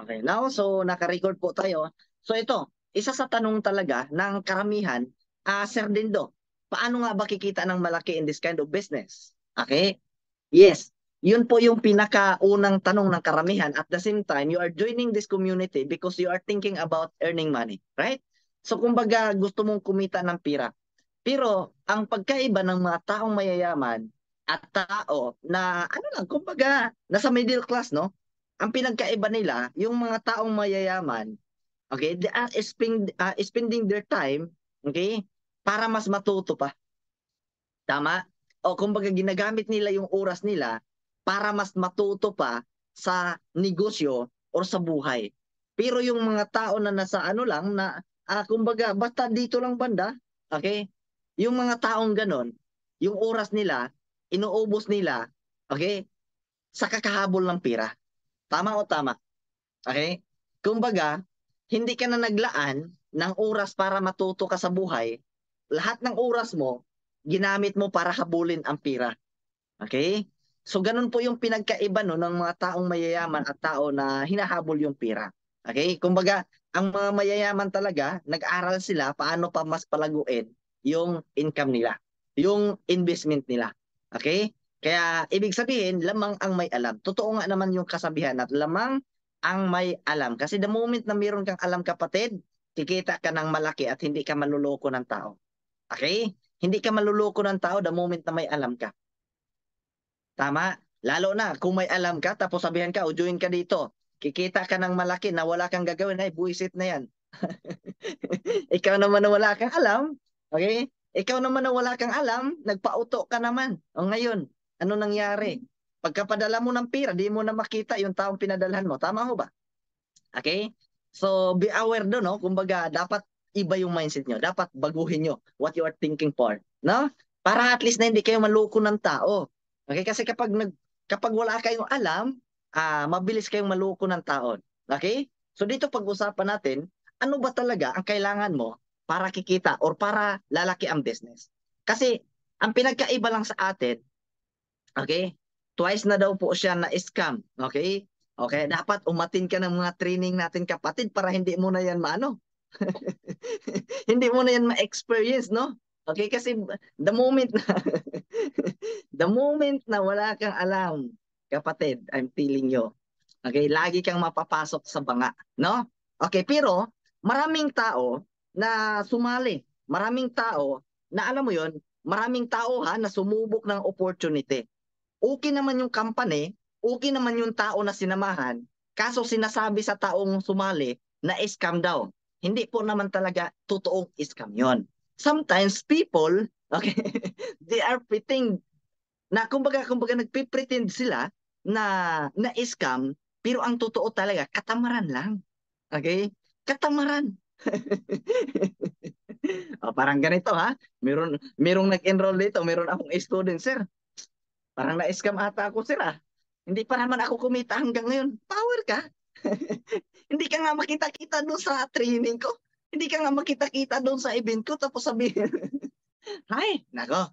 Okay, now, so naka-record po tayo. So ito, isa sa tanong talaga ng karamihan, Sir Dindo, paano nga ba kikita ng malaki in this kind of business? Okay? Yes, yun po yung pinakaunang tanong ng karamihan. At the same time, you are joining this community because you are thinking about earning money, right? So kumbaga, gusto mong kumita ng pira. Pero ang pagkaiba ng mga taong mayayaman at tao na ano lang, kumbaga, nasa middle class, no? Ang pinagkaiba nila, yung mga taong mayayaman, okay, they are spending their time, okay, para mas matuto pa. Tama? O kumbaga ginagamit nila yung oras nila para mas matuto pa sa negosyo or sa buhay. Pero yung mga tao na nasa ano lang na kumbaga basta dito lang banda, okay? Yung mga taong ganon, yung oras nila, inuubos nila, okay? Sa kakahabol ng pira. Tama o tama? Okay? Kumbaga, hindi ka na naglaan ng oras para matuto ka sa buhay. Lahat ng oras mo, ginamit mo para habulin ang pira. Okay? So, ganun po yung pinagkaiba no, ng mga taong mayayaman at tao na hinahabol yung pira. Okay? Kumbaga, ang mga mayayaman talaga, nag-aral sila paano pa mas palaguin yung income nila, yung investment nila. Okay? Kaya, ibig sabihin, lamang ang may alam. Totoo nga naman yung kasabihan at lamang ang may alam. Kasi the moment na meron kang alam kapatid, kikita ka ng malaki at hindi ka manluloko ng tao. Okay? Hindi ka manluloko ng tao the moment na may alam ka. Tama. Lalo na kung may alam ka tapos sabihan ka o join ka dito. Kikita ka ng malaki na wala kang gagawin. Ay, buisit na yan. Ikaw naman na wala kang alam. Okay? Ikaw naman na wala kang alam, nagpauto ka naman. O ngayon, ano nangyari? Pagkapadala mo ng pira, di mo na makita yung taong pinadalhan mo. Tama ho ba? Okay? So, be aware doon, no? Kumbaga, dapat iba yung mindset nyo. Dapat baguhin nyo what you are thinking for. No? Para at least na hindi kayo maloko ng tao. Okay? Kasi kapag wala kayong alam, mabilis kayong maloko ng tao. Okay? So, dito pag-usapan natin, ano ba talaga ang kailangan mo para kikita or para lalaki ang business? Kasi, ang pinagkaiba lang sa atin, okay? Twice na daw po siya na scam. Okay? Okay, dapat umatin ka ng mga training natin kapatid para hindi mo na yan maano. Hindi mo na yan ma-experience, no? Okay, kasi the moment na the moment na wala kang alam, kapatid, I'm telling you. Okay, lagi kang mapapasok sa banga, no? Okay, pero maraming tao na sumali. Maraming tao na alam mo 'yon, maraming tao ha na sumubok ng opportunity. Okay naman yung company, okay naman yung tao na sinamahan, kaso sinasabi sa taong sumali na scam daw. Hindi po naman talaga totoong scam yon. Sometimes people, okay, they are pretending na kumbaga nagpipretend sila na scam, pero ang totoo talaga katamaran lang. Okay? Katamaran. Parang ganito ha. Merong nag-enroll dito, meron akong student, sir. Parang na-scam ata ako, sir ah. Hindi pa naman ako kumita hanggang ngayon. Power ka. Hindi ka nga makita-kita doon sa training ko. Hindi ka nga makita-kita doon sa event ko. Tapos sabihin, ay, nako.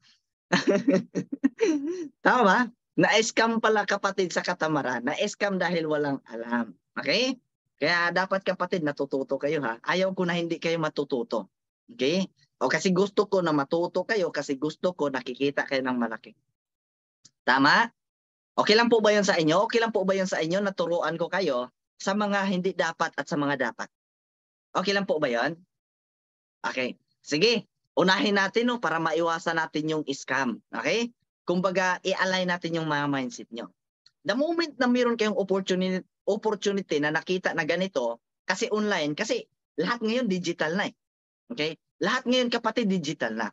Tama ba? Na-scam pala kapatid sa katamaran. Na-scam dahil walang alam. Okay? Kaya dapat kapatid natututo kayo ha. Ayaw ko na hindi kayo matututo. Okay? O kasi gusto ko na matuto kayo kasi gusto ko nakikita kayo ng malaki. Tama? Okay lang po ba yun sa inyo? Okay lang po ba yun sa inyo na turuan ko kayo sa mga hindi dapat at sa mga dapat? Okay lang po ba yun? Okay. Sige, unahin natin no, para maiwasan natin yung scam. Okay? Kumbaga, i-align natin yung mga mindset nyo. The moment na meron kayong opportunity na nakita na ganito, kasi online, kasi lahat ngayon digital na eh. Okay? Lahat ngayon kapatid digital na.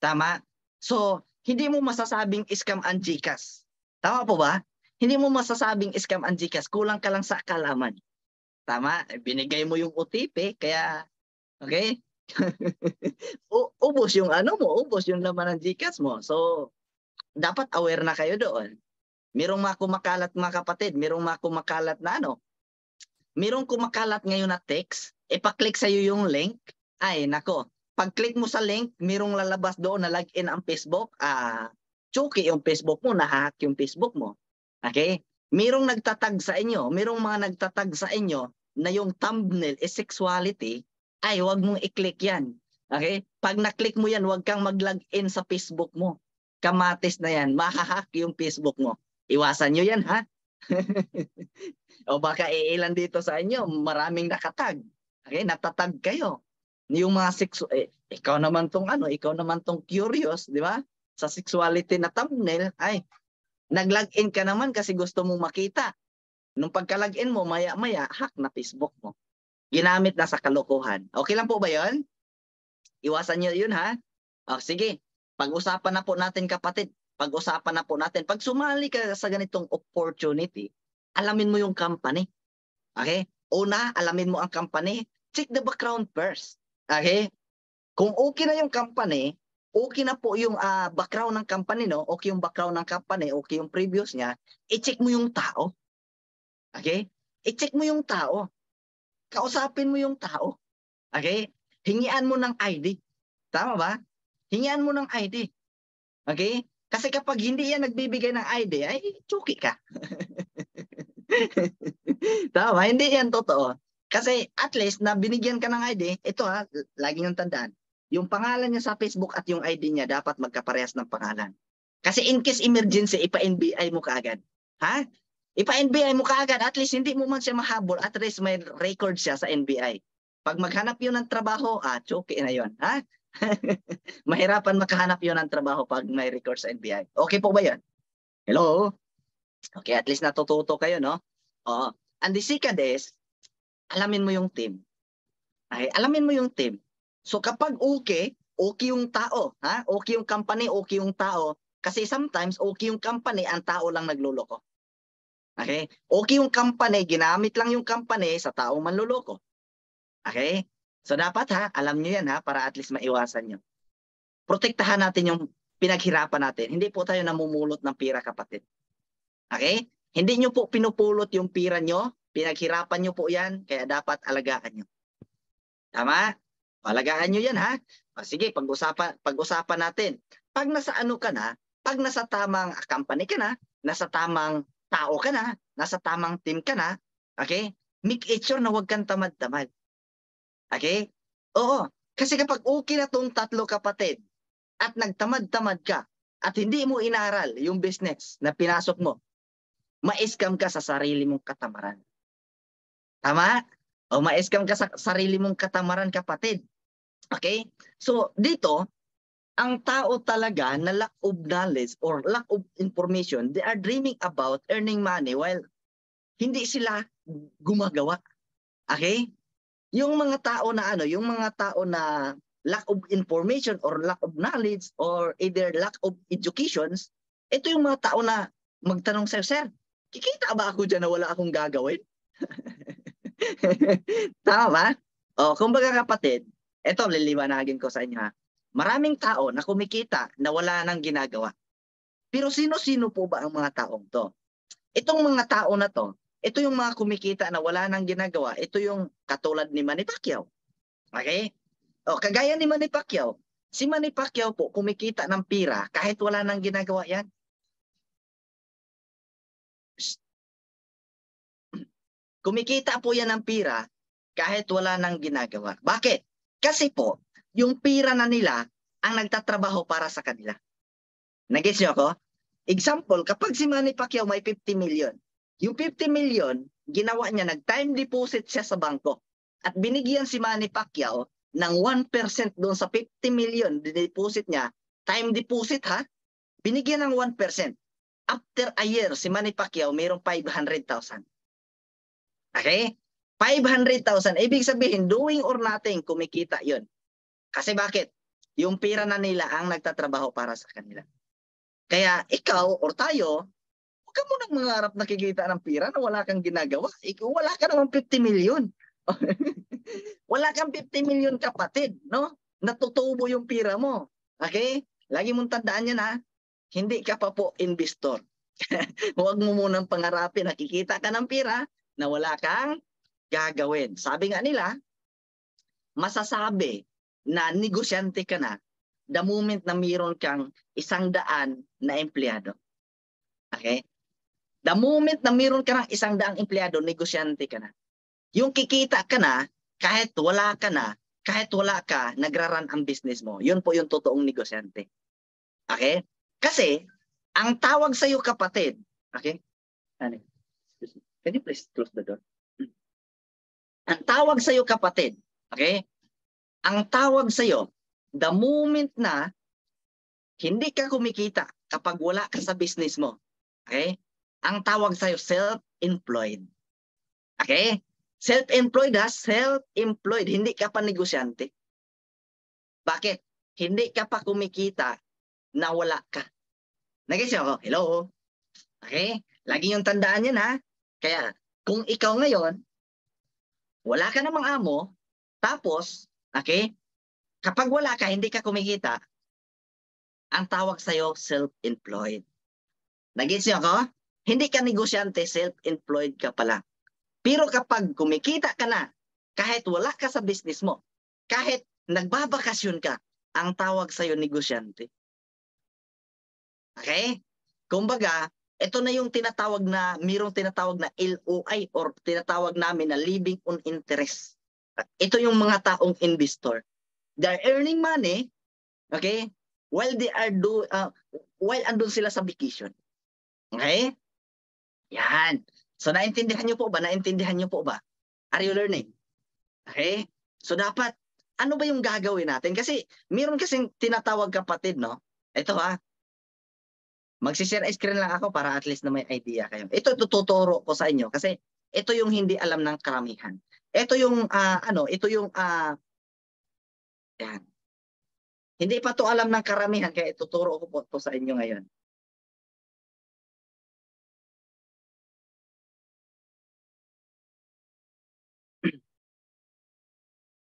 Tama? So, hindi mo masasabing scam ang GCash. Tama po ba? Hindi mo masasabing scam ang GCash. Kulang ka lang sa kalaman. Tama? Binigay mo yung OTP, kaya, okay? Ubos yung ano mo, ubos yung laman ng GCash mo. So, dapat aware na kayo doon. Merong mga kumakalat mga kapatid, merong mga kumakalat na ano, merong kumakalat ngayon na text, ipaklik sa'yo yung link, ay nako, pag-click mo sa link, merong lalabas doon na login ang Facebook, chuki yung Facebook mo, nahahack yung Facebook mo. Okay? Merong nagtatag sa inyo, merong mga nagtatag sa inyo na yung thumbnail is sexuality, ay wag mong i-click yan. Okay? Pag na-click mo yan, wag kang mag-login sa Facebook mo. Kamatis na yan, mahahack yung Facebook mo. Iwasan nyo yan, ha? O baka iilan dito sa inyo, maraming nakatag. Okay? Natatag kayo. Yung mga ikaw naman tong ikaw naman tong curious, di ba? Sa sexuality na thumbnail, ay nag-login ka naman kasi gusto mong makita. Nung pagka-login mo, maya-maya, hack na Facebook mo. Ginamit na sa kalokohan. Okay lang po ba yun? Iwasan nyo yun, ha? O, sige, pag-usapan na po natin, kapatid. Pag-usapan na po natin. Pag sumali ka sa ganitong opportunity, alamin mo yung company. Okay? Una, alamin mo ang company. Check the background first. Okay? Kung okay na yung company, okay na po yung background ng company, no? Okay yung background ng company, okay yung previous niya, i-check mo yung tao. Okay? I-check mo yung tao. Kausapin mo yung tao. Okay? Hingian mo ng ID. Tama ba? Hingian mo ng ID. Okay? Kasi kapag hindi yan nagbibigay ng ID, ay chuki ka. Tama? Hindi yan totoo. Kasi at least na binigyan ka ng ID, ito lagi niyong tandaan. Yung pangalan niya sa Facebook at yung ID niya dapat magkaparehas ng pangalan. Kasi in case emergency, ipa-NBI mo kaagad. Ha? Ipa-NBI mo kaagad, at least hindi mo man siya mahabol, at least may record siya sa NBI. Pag maghanap yun ng trabaho, choke na yun. Ha? Mahirapan makahanap yun ng trabaho pag may record sa NBI. Okay po ba yun? Hello? Okay, at least natututo kayo, no? Oo. And the second is, alamin mo yung team. Okay, alamin mo yung team. So kapag okay yung tao, ha? Okay yung company, okay yung tao. Kasi sometimes okay yung company, ang tao lang nagluloko. Okay? Okay yung company, ginamit lang yung company sa taong manluloko. Okay? So dapat alam nyo yan para at least maiwasan nyo. Protektahan natin yung pinaghirapan natin. Hindi po tayo namumulot ng pira, kapatid. Okay? Hindi nyo po pinupulot yung pira nyo, pinaghirapan nyo po yan, kaya dapat alagaan nyo. Tama? Alagaan nyo yan, sige, pag-usapan natin. Pag nasa ka na, pag nasa tamang company ka na, nasa tamang tao ka na, nasa tamang team ka na, okay? Make sure na huwag kang tamad-tamad. Okay? Oo. Kasi kapag okay na tong tatlo, kapatid, at nagtamad-tamad ka, at hindi mo inaral yung business na pinasok mo, ma-scam ka sa sarili mong katamaran. Tama? O ma-scam ka sa sarili mong katamaran, kapatid. Okay? So, dito, ang tao talaga na lack of knowledge or lack of information, they are dreaming about earning money while hindi sila gumagawa. Okay? Yung mga tao na lack of information or lack of knowledge or either lack of educations, ito yung mga tao na magtanong sa'yo, sir, kikita ba ako dyan na wala akong gagawin? Tama ba? O, kumbaga, kapatid, ito liliwanagin ko sa inyo Maraming tao na kumikita na wala nang ginagawa. Pero sino-sino po ba ang mga taong to? Itong mga tao na to, ito yung mga kumikita na wala nang ginagawa. Ito yung katulad ni Manny Pacquiao. Okay? O, kagaya ni Manny Pacquiao. Si Manny Pacquiao po kumikita ng pira kahit wala nang ginagawa yan. Kumikita po yan ng pira kahit wala nang ginagawa. Bakit? Kasi po, yung pira na nila ang nagtatrabaho para sa kanila. Nag-gets nyo ako? Example, kapag si Manny Pacquiao may 50 million, yung 50 million, ginawa niya, nag-time deposit siya sa bangko. At binigyan si Manny Pacquiao ng 1% doon sa 50 million deposit niya, time deposit binigyan ng 1%. After a year, si Manny Pacquiao mayroong 500,000. Okay? 500,000. Ibig sabihin, doing or nothing, kumikita yun. Kasi bakit? Yung pira na nila ang nagtatrabaho para sa kanila. Kaya ikaw or tayo, huwag ka munang mangarap na kikita ng pira na wala kang ginagawa. Wala ka naman 50 million. Wala kang 50 million, kapatid, no? Natutubo yung pira mo. Okay? Lagi mong tandaan yan Hindi ka pa po investor. Huwag mo munang pangarapin na kikita ka ng pira na wala kang gagawin. Sabi nga nila, masasabi na negosyante ka na the moment na mayroon kang 100 na empleyado. Okay? The moment na meron ka ng 100 empleyado, negosyante ka na. Yung kikita ka na, kahit wala ka na, kahit wala ka, nagraran ang business mo. Yun po yung totoong negosyante. Okay? Kasi, ang tawag sa'yo kapatid, okay? Can you please close the door? Ang tawag sa'yo kapatid, okay? Ang tawag sa'yo, the moment na hindi ka kumikita kapag wala ka sa business mo, okay? Ang tawag sa'yo, self-employed. Okay? Self-employed ha? Self-employed. Hindi ka pa negosyante. Bakit? Hindi ka pa kumikita na wala ka. Nag-isip ako, hello? Okay? Lagi yung tandaan yan ha? Kaya, kung ikaw ngayon, wala ka namang amo, tapos, okay? Kapag wala ka, hindi ka kumikita, ang tawag sa'yo, self-employed. Nag-isip ako? Hindi ka negosyante, self-employed ka pala. Pero kapag kumikita ka na, kahit wala ka sa business mo, kahit nagbabakasyon ka, ang tawag sa'yo negosyante. Okay? Kumbaga, ito na yung tinatawag na, mayroong tinatawag na LOI or tinatawag namin na living on interest. Ito yung mga taong investor. They're earning money, okay? While andun sila sa vacation. Okay? Yan. So naintindihan niyo po ba? Naintindihan niyo po ba? Are you learning? Okay? So dapat, ano ba yung gagawin natin? Kasi meron kasing tinatawag kapatid, no? Ito ha. Magsishare screen lang ako para at least na may idea kayo. Ito tututuro ko sa inyo kasi ito yung hindi alam ng karamihan. Ito yung yan. Hindi pa to alam ng karamihan kaya ituturo ko po to sa inyo ngayon.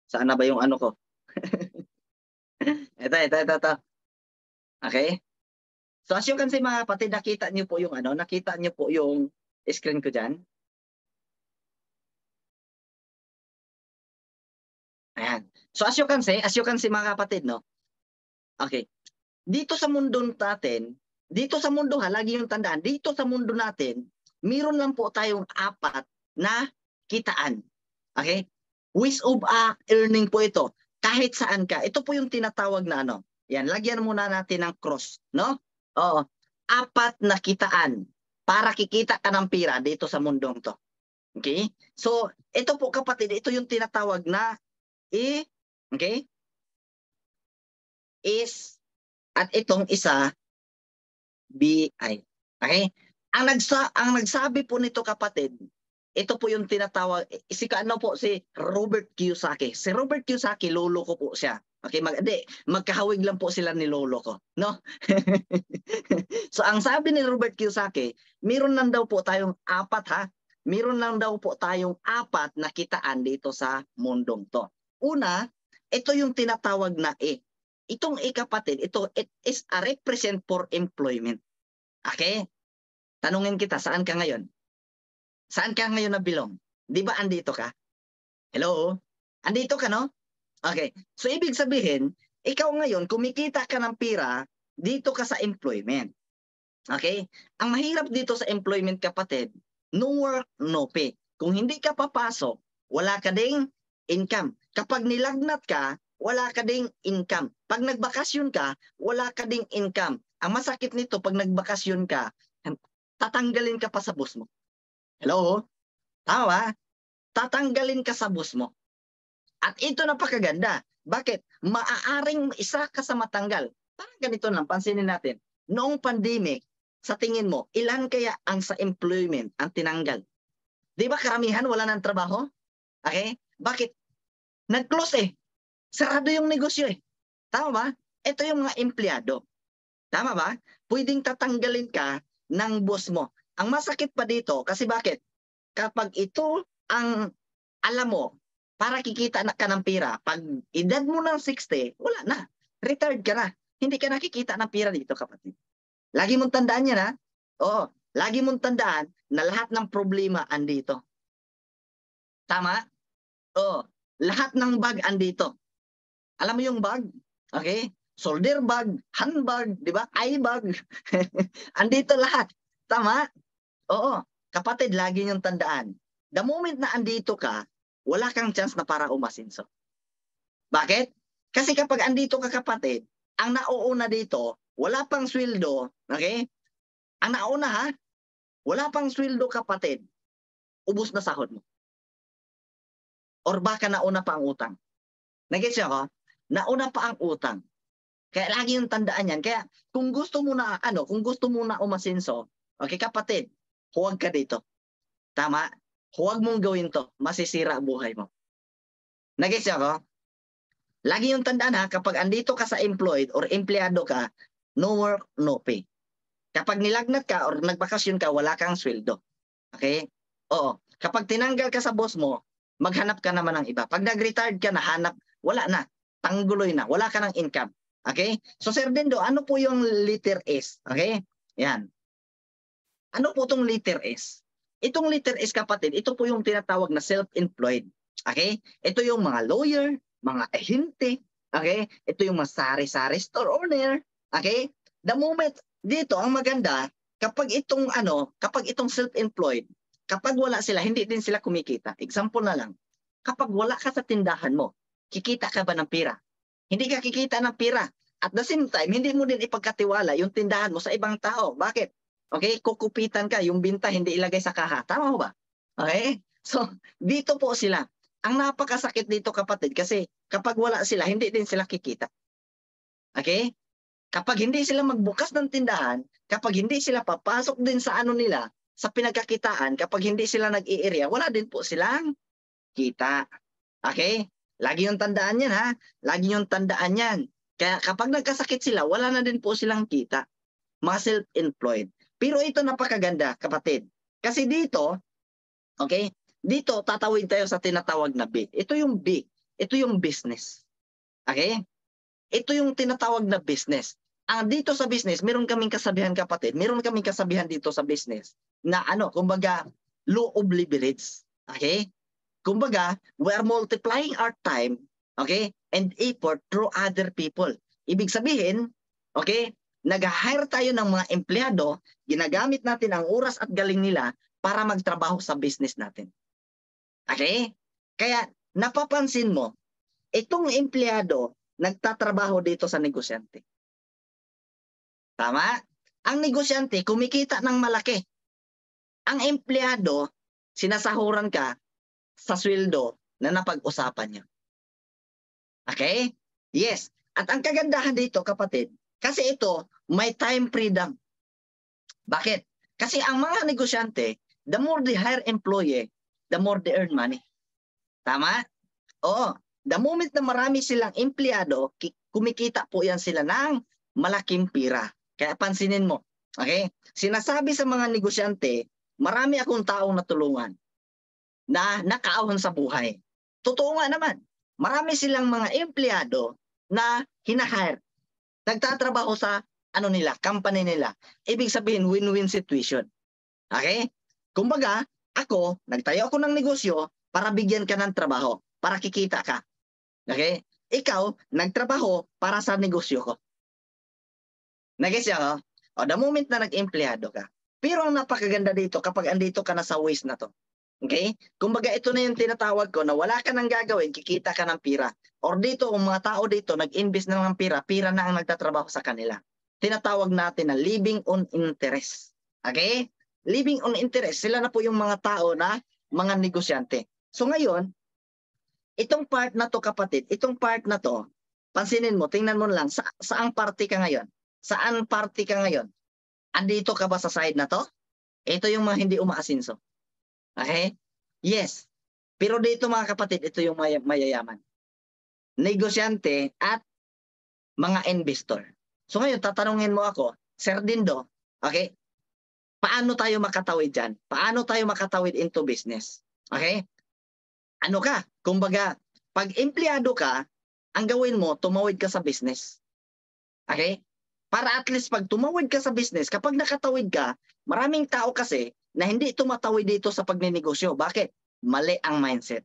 Saan na ba yung ano ko? Ito. Okay? So as you can see mga kapatid, nakita niyo po yung nakita niyo po yung screen ko diyan. Ayan. So as you can see mga kapatid, no? Okay. Dito sa mundo natin, lagi yung tandaan, dito sa mundo natin, meron lang po tayong 4 na kitaan. Okay? Ways of earning po ito. Kahit saan ka. Ito po yung tinatawag na Yan, lagyan muna natin ng cross, no? Oo. 4 na kitaan para kikita ka ng pira dito sa mundong to. Okay? So, ito po kapatid, ito yung tinatawag na okay? At itong isa, BI. Okay? Ang nagsabi po nito kapatid, ito po yung tinatawag, si Robert Kiyosaki. Si Robert Kiyosaki, lolo ko po siya. Okay, magkahawig lang po sila ni lolo ko, no? So ang sabi ni Robert Kiyosaki, meron lang daw po tayong 4 ha. Meron lang daw po tayong 4 na kitaan dito sa mundong to. Una, ito yung tinatawag na Itong kapatid, it is a represent for employment. Okay? Tanungin kita, saan ka ngayon? Saan ka ngayon nabilong? Di ba andito ka? Hello? Andito ka, no? Okay. So, ibig sabihin, ikaw ngayon, kumikita ka ng pira, dito ka sa employment. Okay? Ang mahirap dito sa employment, kapatid, no work, no pay. Kung hindi ka papasok, wala ka ding income. Kapag nilagnat ka, wala ka ding income. Pag nagbakasyon ka, wala ka ding income. Ang masakit nito, pag nagbakasyon ka, tatanggalin ka pa sa boss mo. Hello? Tama? Tatanggalin ka sa boss mo. At ito napakaganda. Bakit? Maaaring isa ka sa matanggal. Parang ganito lang, pansinin natin. Noong pandemic, sa tingin mo, ilan kaya ang sa employment ang tinanggal? Di ba karamihan wala ng trabaho? Okay? Bakit? Nag-close Sarado yung negosyo Tama ba? Ito yung mga empleyado. Tama ba? Pwedeng tatanggalin ka ng boss mo. Ang masakit pa dito, kasi bakit? Kapag ito ang alam mo, para kikita ka ng pira, pag edad mo ng 60, wala na. Retired ka na. Hindi ka nakikita ng pira dito, kapatid. Lagi mong tandaan yan, ha? Oo. Lagi mong tandaan na lahat ng problema andito. Tama? Oo. Lahat ng bag andito. Alam mo yung bag? Okay? Shoulder bag, handbag, di ba? Eye bag. Andito lahat. Tama? Oo, kapatid, lagi niyong tandaan. The moment na andito ka, wala kang chance na para umasenso. Bakit? Kasi kapag andito ka kapatid, ang nauuna dito, wala pang sweldo, okay? Ang nauna ha, wala pang sweldo kapatid, ubos na sahod mo. Or baka nauna pa ang utang. Nag-gets niyo ako? Nauna pa ang utang. Kaya lagi yung tandaan yan. Kaya kung gusto mo na kung gusto mo na umasenso, okay kapatid, huwag ka dito. Tama? Huwag mong gawin to. Masisira ang buhay mo. Nag-gets niyo ako? Lagi yung tandaan ha, kapag andito ka sa employed or empleyado ka, no work, no pay. Kapag nilagnat ka or nagbakasyon ka, wala kang sweldo. Okay? Oo. Kapag tinanggal ka sa boss mo, maghanap ka naman ng iba. Pag nag-retired ka, nahanap, wala na. Tangguloy na. Wala ka ng income. Okay? So Sir Dindo, ano po yung letter S? Okay? Yan. Ano po itong letter S? Itong letter S kapatid, ito po yung tinatawag na self-employed. Okay? Ito yung mga lawyer, mga ahente. Okay? Ito yung mga sari-sari store owner. Okay? The moment dito, ang maganda, kapag itong self-employed, kapag wala sila, hindi din sila kumikita. Example na lang, kapag wala ka sa tindahan mo, kikita ka ba ng pera? Hindi ka kikita ng pera. At the same time, hindi mo din ipagkatiwala yung tindahan mo sa ibang tao. Bakit? Okay, kukupitan ka, yung binta hindi ilagay sa kaha. Tama ba? Okay? So, dito po sila. Ang napakasakit dito kapatid kasi kapag wala sila, hindi din sila kikita. Okay? Kapag hindi sila magbukas ng tindahan, kapag hindi sila papasok din sa nila, sa pinagkakitaan, kapag hindi sila nag-i-area, wala din po silang kita. Okay? Lagi yung tandaan yan ha. Lagi yung tandaan yan. Kaya kapag nagkasakit sila, wala na din po silang kita. Mga self-employed. Pero ito napakaganda kapatid. Kasi dito, okay, dito tatawid tayo sa tinatawag na B. Ito yung B. Ito yung business. Okay? Ito yung tinatawag na business. Ang dito sa business, meron kaming kasabihan kapatid. Meron kaming kasabihan dito sa business na kumbaga, law of leverage. Okay? Kumbaga, we are multiplying our time, okay, and effort through other people. Ibig sabihin, okay, nag-hire tayo ng mga empleyado, ginagamit natin ang oras at galing nila para magtrabaho sa business natin. Okay? Kaya napapansin mo, itong empleyado nagtatrabaho dito sa negosyante. Tama? Ang negosyante kumikita ng malaki. Ang empleyado, sinasahuran ka sa sweldo na napag-usapan niyo. Okay? Yes. At ang kagandahan dito, kapatid, kasi ito, may time freedom. Bakit? Kasi ang mga negosyante, the more they hire employee, the more they earn money. Tama? Oo. The moment na marami silang empleyado, kumikita po yan sila ng malaking pira. Kaya pansinin mo. Okay? Sinasabi sa mga negosyante, marami akong taong natulungan na nakaahon sa buhay. Totoo nga naman. Marami silang mga empleyado na hinahire. Nagtatrabaho sa company nila. Ibig sabihin, win-win situation. Okay? Kumbaga, nagtayo ako ng negosyo para bigyan ka ng trabaho, para kikita ka. Okay? Ikaw, nagtrabaho para sa negosyo ko. Nag-gets ako? The moment na nag-empleyado ka. Pero ang napakaganda dito, kapag andito ka na sa ways na to, okay? Kumbaga ito na yung tinatawag ko na wala ka nang gagawin, kikita ka ng pira. Or dito, kung mga tao dito nag-invest na ng pira, pira na ang nagtatrabaho sa kanila. Tinatawag natin na living on interest. Okay? Living on interest. Sila na po yung mga tao na mga negosyante. So ngayon, itong part na to kapatid, itong part na to, pansinin mo, tingnan mo lang, saang party ka ngayon? Saan party ka ngayon? Andito ka ba sa side na to? Ito yung mga hindi umaasinso. Okay? Yes. Pero dito mga kapatid, ito yung mayayaman. Negosyante at mga investor. So ngayon, tatanungin mo ako, Sir Dindo, okay? Paano tayo makatawid dyan? Paano tayo makatawid into business? Okay? Ano ka? Kumbaga, pag empleyado ka, ang gawin mo, tumawid ka sa business. Okay? Para at least pag tumawid ka sa business, kapag nakatawid ka, maraming tao kasi na hindi tumatawid dito sa pagnenegosyo. Bakit? Mali ang mindset.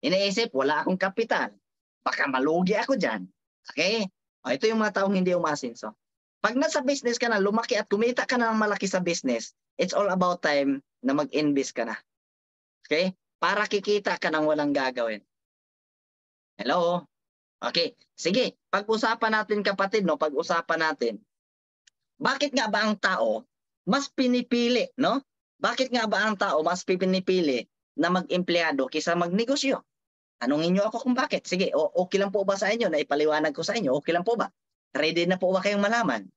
Iniisip, wala akong kapital. Baka malugi ako dyan. Okay? Ito yung mga taong hindi umasinso. Pag nasa business ka na, lumaki at kumita ka na ng malaki sa business, it's all about time na mag-invest ka na. Okay? Para kikita ka ng walang gagawin. Hello? Okay. Sige, pag-usapan natin kapatid, no? Pag-usapan natin. Bakit nga ba ang tao mas pinipili, no? Bakit nga ba ang tao mas pinipili na mag-empleyado kaysa magnegosyo? Tanungin niyo ako kung bakit. Sige, okay lang po ba sa inyo na ipaliwanag ko sa inyo? Okay lang po ba? Ready na po ba kayong malaman?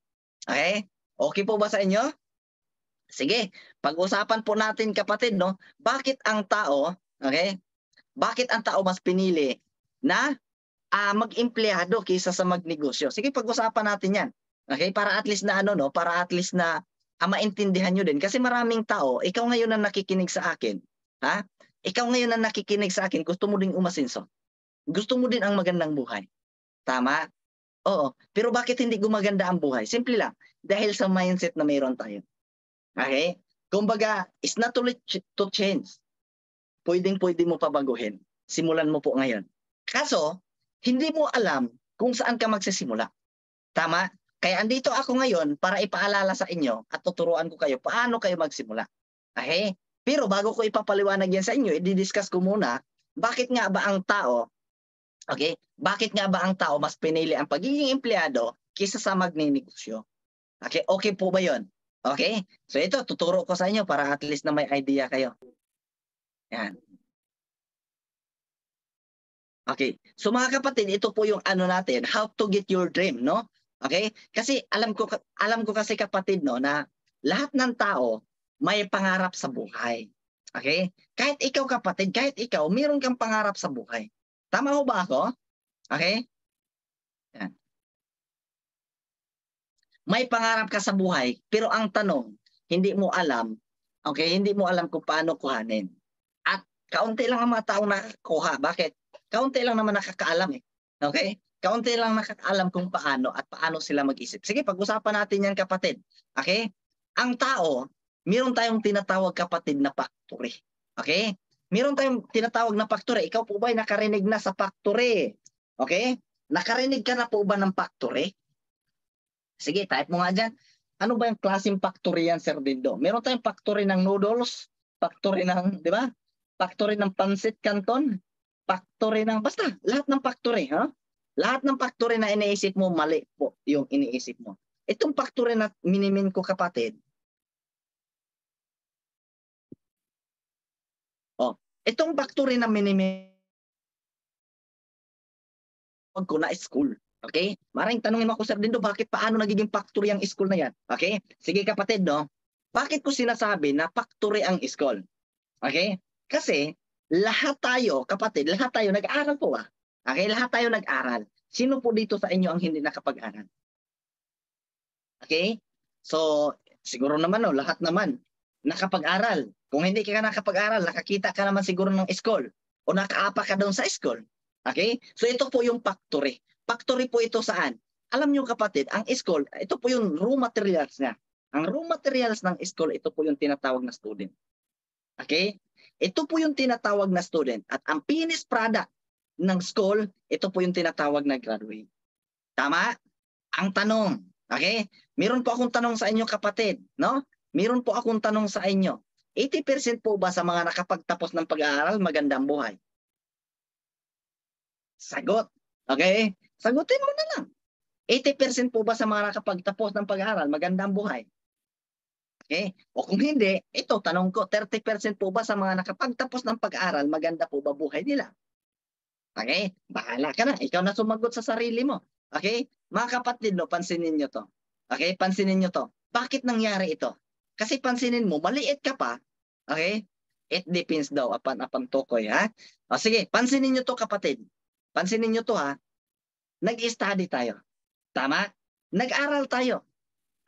Okay? Okay po ba sa inyo? Sige, pag-usapan po natin kapatid, no? Bakit ang tao, okay? Bakit ang tao mas pinili na mag-empleyado kaysa sa magnegosyo? Sige, pag-usapan natin 'yan. Okay? Para at least na ano, no? Para at least na maintindihan niyo din kasi maraming tao, ikaw ngayon na nakikinig sa akin, ha? Ikaw ngayon na nakikinig sa akin, gusto mo ding umasenso. Gusto mo din ang magandang buhay. Tama? Oo. Pero bakit hindi gumaganda ang buhay? Simple lang, dahil sa mindset na mayroon tayo. Okay? Kumbaga, it's not too late to change. Pwedeng-pwede mo pa baguhin. Simulan mo po ngayon. Kaso, hindi mo alam kung saan ka magsisimula. Tama? Kaya andito ako ngayon para ipaalala sa inyo at tuturuan ko kayo paano kayo magsimula. Okay? Pero bago ko ipapaliwanag yan sa inyo, i-discuss ko muna, bakit nga ba ang tao, okay? Bakit nga ba ang tao mas pinili ang pagiging empleyado kaysa sa magninegosyo? Okay? Okay po ba yon? Okay? So ito, tuturo ko sa inyo para at least na may idea kayo. Yan. Okay. So mga kapatid, ito po yung ano natin, how to get your dream, no? Okay? Kasi alam ko kasi kapatid, no, na lahat ng tao may pangarap sa buhay. Okay? Kahit ikaw kapatid, kahit ikaw, meron kang pangarap sa buhay. Tama ho ba ako? Okay? Yan. May pangarap ka sa buhay, pero ang tanong, hindi mo alam, okay, hindi mo alam kung paano kuhanin. At kaunti lang ang mga taong nakakuha. Bakit? Kaunti lang naman nakakaalam eh. Okay? Kaunti lang nakakaalam kung paano at paano sila mag-isip. Sige, pag-usapan natin yan kapatid. Okay? Ang tao, meron tayong tinatawag kapatid na factory. Okay? Meron tayong tinatawag na factory. Ikaw po ba ay nakarinig na sa factory? Okay? Nakarinig ka na po ba ng factory? Sige, type mo nga dyan. Ano ba yung klaseng factory yan, Sir Dindo? Meron tayong factory ng noodles, factory ng, di ba? Factory ng pancit canton, factory ng, basta, lahat ng factory, ha? Lahat ng factory na iniisip mo, mali po yung iniisip mo. Itong factory na minimin ko kapatid, itong factory na minimin ko na school. Okay? Maraming tanongin mo ako, Sir Dindo, bakit paano nagiging factory ang school na yan? Okay? Sige kapatid, no? Bakit ko sinasabi na factory ang school? Okay? Kasi lahat tayo, kapatid, lahat tayo nag-aaral po ah. Okay? Lahat tayo nag-aral. Sino po dito sa inyo ang hindi nakapag-aral? Okay? So, siguro naman no, lahat naman nakapag-aral. Kung hindi ka nakapag-aral, nakakita ka naman siguro ng school o nakaapa ka doon sa school. Okay? So ito po yung factory. Factory po ito saan? Alam niyo kapatid, ang school, ito po yung raw materials niya. Ang raw materials ng school, ito po yung tinatawag na student. Okay? Ito po yung tinatawag na student. At ang finished product ng school, ito po yung tinatawag na graduate. Tama? Ang tanong, okay? Meron po akong tanong sa inyo kapatid, no? Meron po akong tanong sa inyo. 80% po ba sa mga nakapagtapos ng pag-aaral magandang buhay? Sagot. Okay? Sagutin mo na lang. 80% po ba sa mga nakapagtapos ng pag-aaral magandang buhay? Okay? O kung hindi, ito tanong ko, 30% po ba sa mga nakapagtapos ng pag-aaral maganda po ba buhay nila? Okay? Bahala ka na. Ikaw na sumagot sa sarili mo. Okay? Mga kapatid, no, pansinin nyo to. Okay? Pansinin nyo to. Bakit nangyari ito? Kasi pansinin mo, maliit ka pa. Okay? It depends daw upon tukoy, ha? O sige, pansinin nyo to kapatid. Pansinin nyo to, ha? Nag-study tayo. Tama? Nag-aral tayo.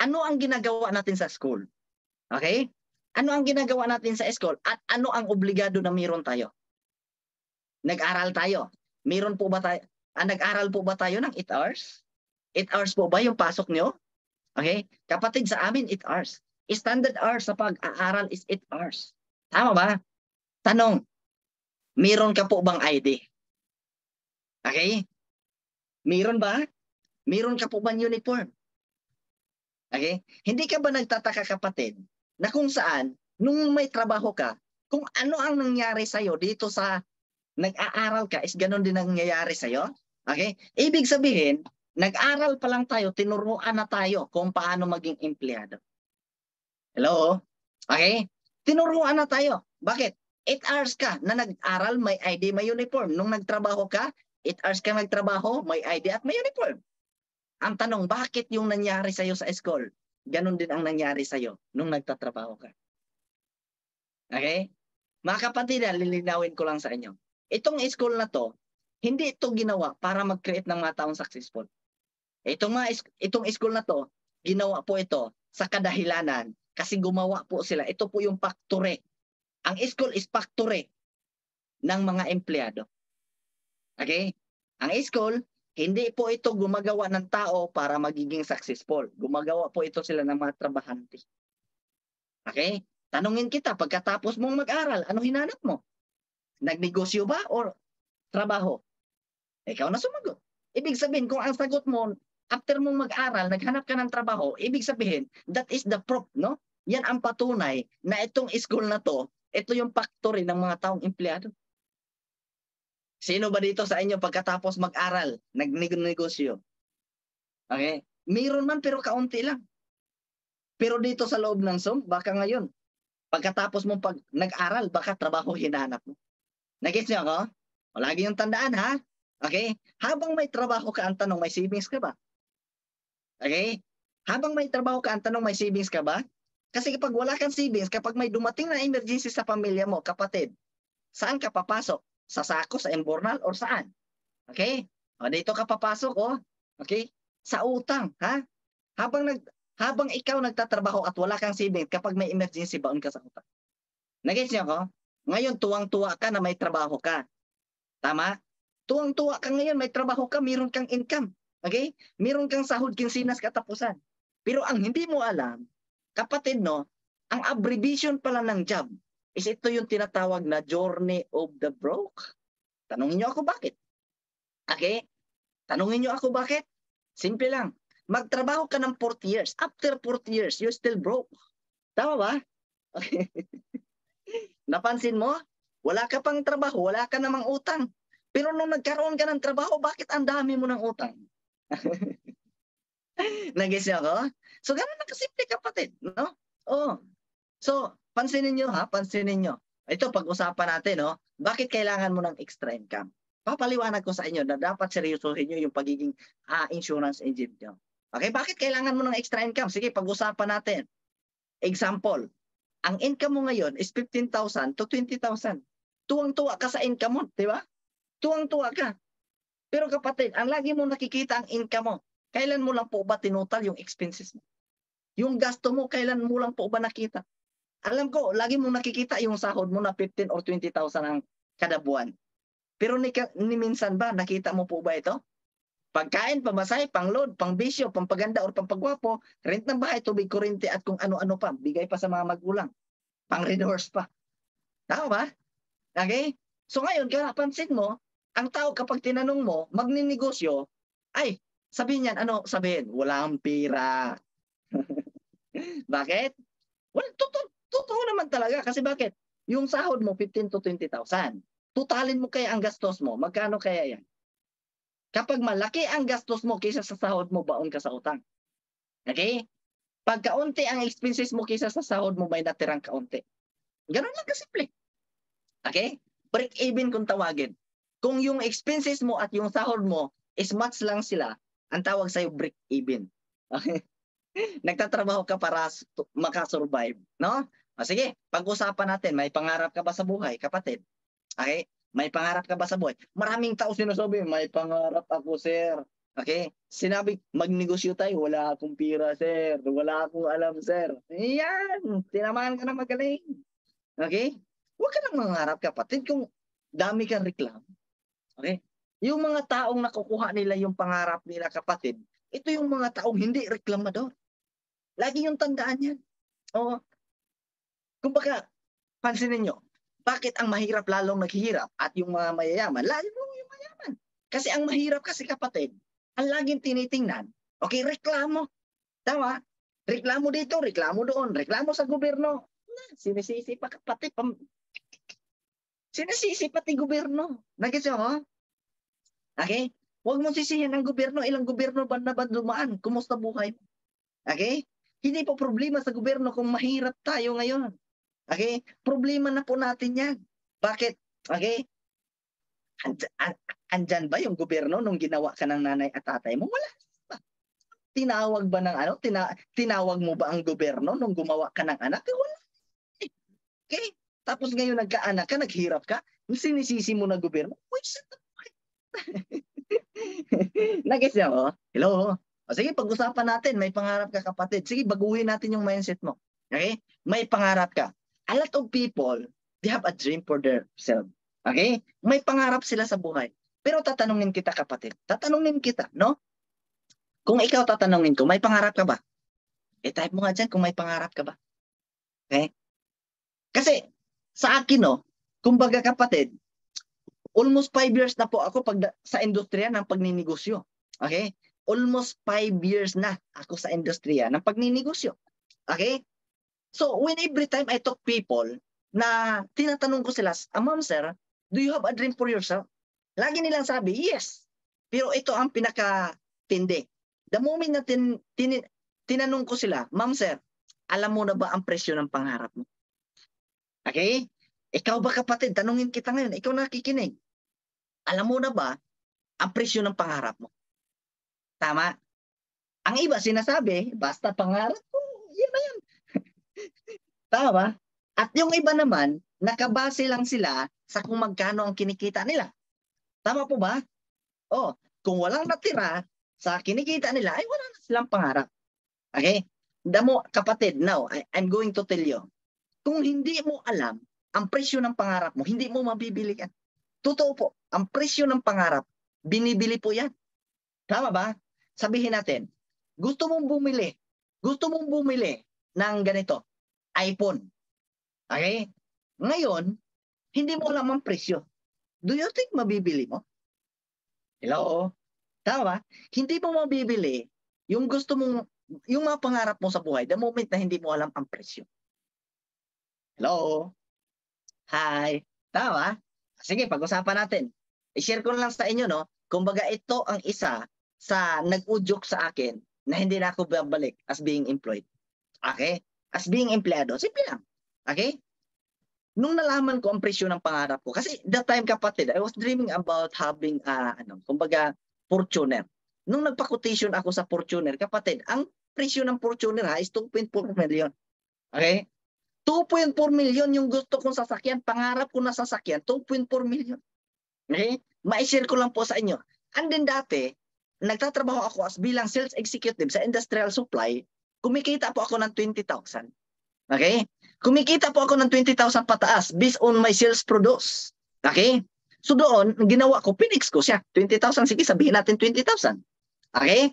Ano ang ginagawa natin sa school? Okay? Ano ang ginagawa natin sa school? At ano ang obligado na meron tayo? Nag-aral tayo. Meron po ba tayo? Nag-aral po ba tayo ng 8 hours? 8 hours po ba yung pasok nyo? Okay? Kapatid, sa amin, 8 hours. Standard hours sa pag-aaral is 8 hours. Tama ba? Tanong, meron ka po bang ID? Okay? Meron ba? Meron ka po bang uniform? Okay? Hindi ka ba nagtataka, kapatid, na kung saan, nung may trabaho ka, kung ano ang nangyari sa'yo dito sa nag-aaral ka is ganun din ang nangyayari sa'yo? Okay? Ibig sabihin, nag-aral pa lang tayo, tinuruan na tayo kung paano maging empleyado. Hello? Okay? Tinuruan na tayo. Bakit? 8 hours ka na nag-aral, may ID, may uniform. Nung nagtrabaho ka, 8 hours ka nagtrabaho, may ID at may uniform. Ang tanong, bakit yung nangyari sa'yo sa school, ganun din ang nangyari sa'yo nung nagtatrabaho ka? Okay? Mga kapatid, lilinawin ko lang sa inyo. Itong school na to, hindi ito ginawa para mag-create ng mga taong successful. Itong school na to, ginawa po ito sa kadahilanan kasi gumawa po sila. Ito po yung factory. Ang school is factory ng mga empleyado. Okay? Ang school, hindi po ito gumagawa ng tao para magiging successful. Gumagawa po ito sila ng mga trabahante. Okay? Tanungin kita, pagkatapos mong mag-aral, ano hinanap mo? Nagnegosyo ba or trabaho? Ikaw na sumagot. Ibig sabihin, kung ang sagot mo, after mong mag-aral, naghanap ka ng trabaho, ibig sabihin, that is the proof, no? Yan ang patunay na itong school na to, ito yung factory ng mga taong empleyado. Sino ba dito sa inyo pagkatapos mag-aral, nagnegosyo? Okay? Mayroon man pero kaunti lang. Pero dito sa loob ng Zoom, baka ngayon, pagkatapos mo nag-aral, baka trabaho hinanap mo. Nag-gets niyo ako? O, lagi yung tandaan, ha? Okay? Habang may trabaho ka, ang tanong, may savings ka ba? Okay? Habang may trabaho ka, ang tanong, may savings ka ba? Kasi kapag wala kang savings, kapag may dumating na emergency sa pamilya mo, kapatid, saan ka papasok? Sa sako, sa embornal, or saan? Okay? O, dito ka papasok, oh. Okay? Sa utang, ha? Habang ikaw nagtatrabaho at wala kang savings, kapag may emergency, baon ka sa utang. Nag-gets niyo ako? Ngayon, tuwang-tuwa ka na may trabaho ka. Tama? Tuwang-tuwa ka ngayon, may trabaho ka, meron kang income. Okay? Meron kang sahod, kinsinas, katapusan. Pero ang hindi mo alam, kapatid, no, ang abbreviation pala ng job is ito yung tinatawag na journey of the broke. Tanungin niyo ako bakit? Okay? Tanungin niyo ako bakit? Simple lang. Magtrabaho ka ng 40 years. After 40 years, you're still broke. Tama ba? Okay. Napansin mo? Wala ka pang trabaho, wala ka namang utang. Pero nung nagkaroon ka ng trabaho, bakit ang dami mo ng utang? Nag-gets niyo ako? So, ganun lang kasimple, kapatid. No? Oh. So, pansinin niyo, ha? Pansinin niyo. Ito, pag-usapan natin, no? Bakit kailangan mo ng extra income? Papaliwanag ko sa inyo na dapat seryosohin niyo yung pagiging insurance agent niyo. Okay, bakit kailangan mo ng extra income? Sige, pag-usapan natin. Example, ang income mo ngayon is 15,000 to 20,000. Tuwang-tuwa ka sa income mo, di ba? Tuwang-tuwa ka. Pero kapatid, ang lagi mo nakikita ang income mo, kailan mo lang po ba tinutal yung expenses mo? Yung gasto mo, kailan mo lang po ba nakita? Alam ko, lagi mo nakikita yung sahod mo na 15 or 20,000 ang kada buwan. Pero ni minsan ba, nakita mo po ba ito? Pagkain, pamasahe, pangload, pangbisyo, pampaganda or pampagwapo, rent ng bahay, tubig, kuryente at kung ano-ano pa, bigay pa sa mga magulang, pang-resource pa. Tama ba? Okay? So ngayon, kaya napansin mo, ang tao kapag tinanong mo, magninegosyo, ay, sabihin niyan, ano sabihin? Walang pira. Bakit? Well, totoo naman talaga. Kasi bakit? Yung sahod mo, 15 to 20,000. Tutalin mo kaya ang gastos mo. Magkano kaya yan? Kapag malaki ang gastos mo kaysa sa sahod mo, baon ka sa utang. Okay? Pag kaunti ang expenses mo kaysa sa sahod mo, may natirang kaunti. Ganun lang kasimple. Okay? Break even kung tawagin. Kung yung expenses mo at yung sahod mo is match lang sila, ang tawag sa'yo break even. Okay? Nagtatrabaho ka para makasurvive. No? O sige, pag-usapan natin, may pangarap ka ba sa buhay, kapatid? Okay? May pangarap ka ba sa buhay? Maraming tao sinasabi, may pangarap ako, sir. Okay? Sinabi, magnegosyo tayo. Wala akong pira, sir. Wala akong alam, sir. Yan. Tinamaan ka na magaling. Okay? Huwag ka nang mangarap, kapatid, kung dami kang reklamo. Okay? Yung mga taong nakukuha nila yung pangarap nila, kapatid, ito yung mga taong hindi reklamador. Lagi yung tandaan yan. Oo. Kumbaga, pansinin nyo, bakit ang mahirap lalong naghihirap at yung mga mayayaman, lalo yung mayaman? Kasi ang mahirap kasi, kapatid, ang laging tinitingnan, okay, reklamo. Tama? Reklamo dito, reklamo doon, reklamo sa gobyerno. Sinisisi pa sinisisi pati gobyerno. Nagets mo? Okay? Huwag mo sisihin ang gobyerno. Ilang gobyerno ba na ba dumaan? Kumusta buhay mo? Okay? Hindi po problema sa gobyerno kung mahirap tayo ngayon. Okay? Problema na po natin yan. Bakit? Okay? Andyan ba yung gobyerno nung ginawa ka ng nanay at tatay mo? Wala. Tinawag ba ng ano? Tinawag mo ba ang gobyerno nung gumawa ka ng anak? Wala. Okay? Tapos ngayon nagkaanak ka, naghirap ka, sinisisi mo na gobyerno. Nagets niya ko? Hello? O sige, pag-usapan natin. May pangarap ka, kapatid. Sige, baguhin natin yung mindset mo. Okay? May pangarap ka. A lot of people, they have a dream for themselves. Okay? May pangarap sila sa buhay. Pero tatanungin kita, kapatid. Tatanungin kita, no? Kung ikaw tatanungin ko, may pangarap ka ba? Type mo nga dyan kung may pangarap ka ba. Okay? Kasi, sa akin, no, kumbaga kapatid, almost 5 years na po ako sa industriya ng pagninegosyo. Okay? Almost 5 years na ako sa industriya ng pagninegosyo. Okay? So, every time I talk people na tinatanong ko sila, Ma'am sir, do you have a dream for yourself? Lagi nilang sabi, yes. Pero ito ang pinaka-tindi. The moment na tinanong ko sila, Ma'am sir, alam mo na ba ang presyo ng pangarap mo? Okay? Ikaw ba kapatid, tanungin kita ngayon, ikaw nakikinig. Alam mo na ba ang presyo ng pangarap mo? Tama? Ang iba sinasabi, basta pangarap ko, yan na yan. Tama? At yung iba naman, nakabase lang sila sa kung magkano ang kinikita nila. Tama po ba? Oh, kung walang natira sa kinikita nila, ay wala na silang pangarap. Okay? Damo, kapatid, now, I'm going to tell you, kung hindi mo alam ang presyo ng pangarap mo, hindi mo mabibili yan. Totoo po, ang presyo ng pangarap, binibili po yan. Tama ba? Sabihin natin, gusto mong bumili ng ganito, iPhone. Okay? Ngayon, hindi mo alam ang presyo. Do you think mabibili mo? Hello? Tama ba? Hindi mo mabibili yung gusto mong, yung mga pangarap mo sa buhay, the moment na hindi mo alam ang presyo. Hello? Hi? Tama? Sige, pag-usapan natin. I-share ko lang sa inyo, no? Kumbaga ito ang isa sa nag-udyok sa akin na hindi na ako babalik as being employed. Okay? As being empleyado. Simple lang. Okay? Nung nalaman ko ang presyo ng pangarap ko, kasi that time kapatid, I was dreaming about having, kumbaga, Fortuner. Nung nagpa-quotation ako sa Fortuner, kapatid, ang presyo ng Fortuner is 2.4 million. Okay? 2.4 million yung gusto kong sasakyan. Pangarap ko na sasakyan, 2.4 million. Okay? Ma-share ko lang po sa inyo. And then dati, nagtatrabaho ako as bilang sales executive sa industrial supply, kumikita po ako ng 20,000. Okay? Kumikita po ako ng 20,000 pataas based on my sales produce. Okay? So doon, ginawa ko, pinix ko siya. 20,000, sige, sabihin natin 20,000. Okay?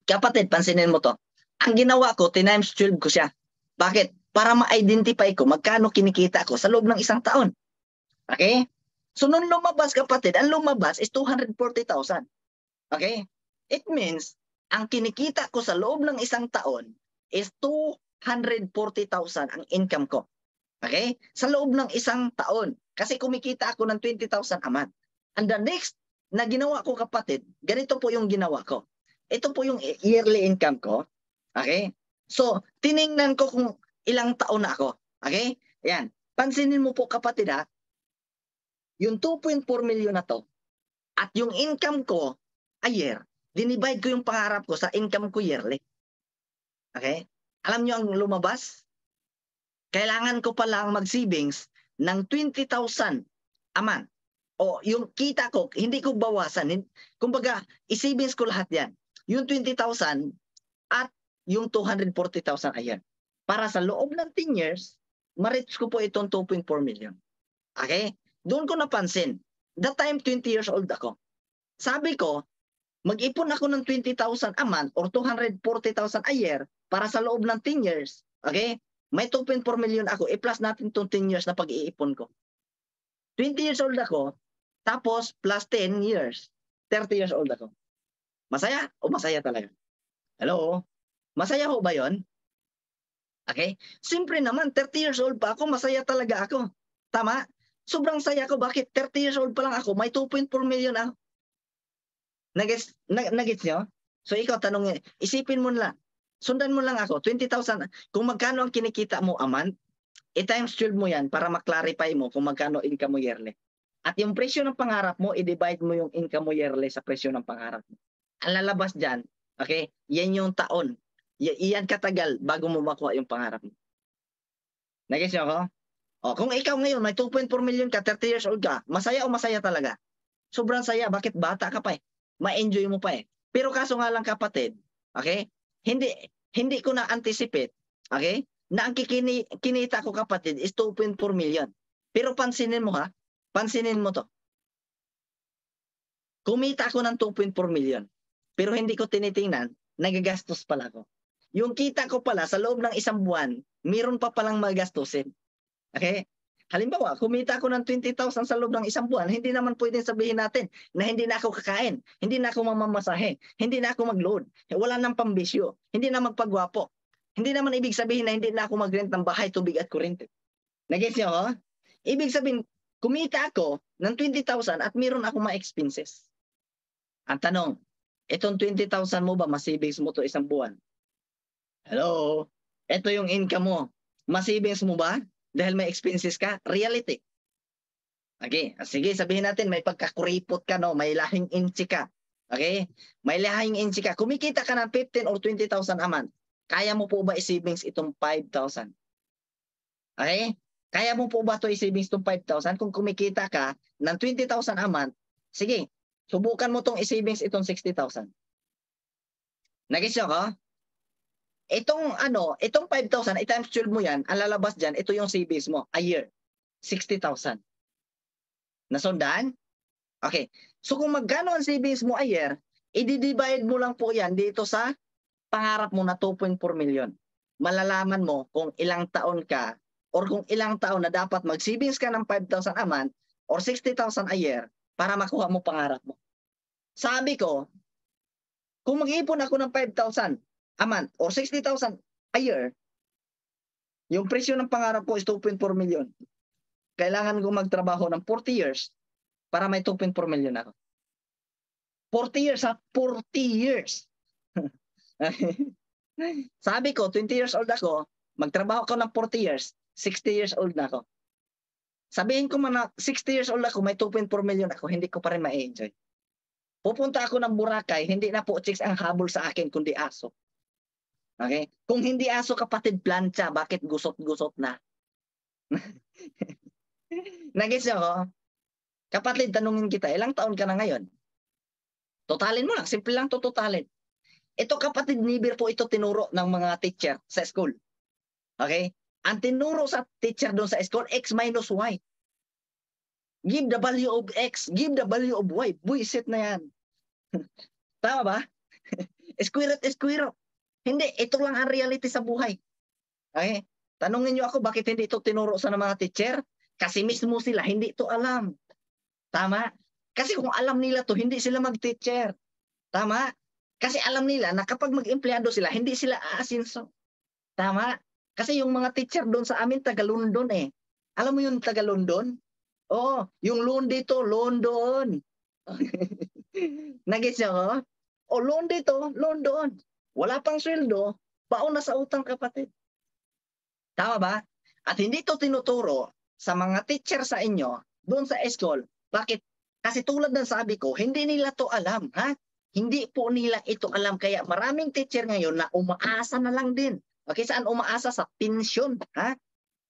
Kapatid, pansinin mo to. Ang ginawa ko, times 12 ko siya. Bakit? Para ma-identify ko magkano kinikita ko sa loob ng isang taon. Okay? So nung lumabas, kapatid, ang lumabas is 240,000. Okay? It means, ang kinikita ko sa loob ng isang taon is 240,000 ang income ko. Okay? Sa loob ng isang taon. Kasi kumikita ako ng 20,000 a month. And the next na ginawa ko, kapatid, ganito po yung ginawa ko. Ito po yung yearly income ko. Okay? So, tiningnan ko kung ilang taon na ako. Okay? Ayan. Pansinin mo po, kapatid, ha? Yung 2.4 million na to, at yung income ko a year, dinivide ko yung pangarap ko sa income ko yearly. Okay? Alam nyo ang lumabas? Kailangan ko palang mag-savings ng 20,000 a month. O yung kita ko, hindi ko bawasan. Kumbaga, i-savings ko lahat yan. Yung 20,000 at yung 240,000 a year. Para sa loob ng 10 years, ma-reach ko po itong 2.4 million. Okay? Doon ko napansin. That time, 20 years old ako. Sabi ko, mag-ipon ako ng 20,000 a month or 240,000 a year para sa loob ng 10 years. Okay? May 2.4 million ako. I-plus natin itong 10 years na pag-iipon ko. 20 years old ako, tapos plus 10 years. 30 years old ako. Masaya o masaya talaga? Hello? Masaya ho ba yon? Okay? Siyempre naman, 30 years old pa ako, masaya talaga ako. Tama? Sobrang saya ko. Bakit? 30 years old pa lang ako, may 2.4 million ako. Nagets nyo? So ikaw, tanong, isipin mo lang, sundan mo lang ako, 20,000, kung magkano ang kinikita mo a month, i-times 12 mo yan para maklarify mo kung magkano income mo yearly. At yung presyo ng pangarap mo, i-divide mo yung income mo yearly sa presyo ng pangarap mo. Ang lalabas dyan, okay, yan yung taon. Iyan katagal bago mo makuha yung pangarap mo. Nagets nyo ako? O, kung ikaw ngayon may 2.4 million ka, 30 years old ka, masaya o masaya talaga? Sobrang saya. Bakit? Bata ka pa eh. Ma-enjoy mo pa eh. Pero kaso nga lang kapatid, okay? Hindi ko na-anticipate, okay? Na ang kinita ko kapatid is 2.4 million. Pero pansinin mo ha, pansinin mo to. Kumita ako ng 2.4 million. Pero hindi ko tinitingnan, nagagastos pala ako. Yung kita ko pala sa loob ng isang buwan, meron pa palang magastusin. Okay? Halimbawa, kumita ako ng 20,000 sa loob ng isang buwan, hindi naman pwedeng sabihin natin na hindi na ako kakain, hindi na ako mamamasahe, hindi na ako mag-load, wala nang pambisyo, hindi na magpagwapo. Hindi naman ibig sabihin na hindi na ako mag-rent ng bahay, tubig at kuryente. Nag-gets niyo ako? Ibig sabihin, kumita ako ng 20,000 at meron ako mga expenses. Ang tanong, itong 20,000 mo ba, masavings mo to isang buwan? Hello? Ito yung income mo. Masavings mo ba? Dahil may expenses ka? Reality. Okay, sige, sabihin natin may pagkakuripot ka, no? May lahing inchi ka. Okay? May lahing inchi ka. Kumikita ka ng 15 or 20,000 a month. Kaya mo po ba i-savings itong 5,000? Okay? Kaya mo po ba ito i-savings itong 5,000? Kung kumikita ka ng 20,000 a month, sige, subukan mo itong i-savings itong 60,000. Nag-gets nyo ko? Itong 5,000, i-times 12 mo yan, ang lalabas dyan, ito yung savings mo, a year, 60,000. Nasundan? Okay. So kung magkano ang savings mo a year, i-divide mo lang po yan dito sa pangarap mo na 2.4 million. Malalaman mo kung ilang taon ka or kung ilang taon na dapat mag-savings ka ng 5,000 a month or 60,000 a year para makuha mo pangarap mo. Sabi ko, kung mag-iipon ako ng 5,000 a month or 60,000 a year, yung presyo ng pangarap ko is 2.4 million. Kailangan ko magtrabaho ng 40 years para may 2.4 million ako. 40 years ha? 40 years. Sabi ko, 20 years old ako, magtrabaho ako ng 40 years, 60 years old na ako. Sabihin ko man na 60 years old ako, may 2.4 million ako, hindi ko pa rin ma-enjoy. Pupunta ako ng Boracay, hindi na po chicks ang habol sa akin, kundi aso. Okay? Kung hindi aso, kapatid, plancha, bakit gusot-gusot na? Nagets ako? Kapatid, tanungin kita, ilang taon ka na ngayon? Totalin mo lang, simple lang to totalin. Ito kapatid, never po ito tinuro ng mga teacher sa school. Okay? Ang tinuro sa teacher doon sa school, x minus y. Give the value of x, give the value of y. Buisit na yan. Tama ba? Square root. Hindi, ito lang ang reality sa buhay. Okay? Tanungin niyo ako, bakit hindi ito tinuro sa mga teacher? Kasi mismo sila, hindi ito alam. Tama? Kasi kung alam nila to, hindi sila mag-teacher. Tama? Kasi alam nila na kapag mag-empleyado sila, hindi sila aasinso. Tama? Kasi yung mga teacher doon sa amin, taga London eh. Alam mo yung taga London? Oo, yung loan dito, London. Nagets niyo ko? O loan dito, London. Wala pang sweldo, baon na sa utang kapatid. Tama ba? At hindi ito tinuturo sa mga teacher sa inyo, doon sa school. Bakit? Kasi tulad ng sabi ko, hindi nila to alam. Ha? Hindi po nila ito alam. Kaya maraming teacher ngayon na umaasa na lang din. Okay, saan umaasa? Sa pensyon. Ha?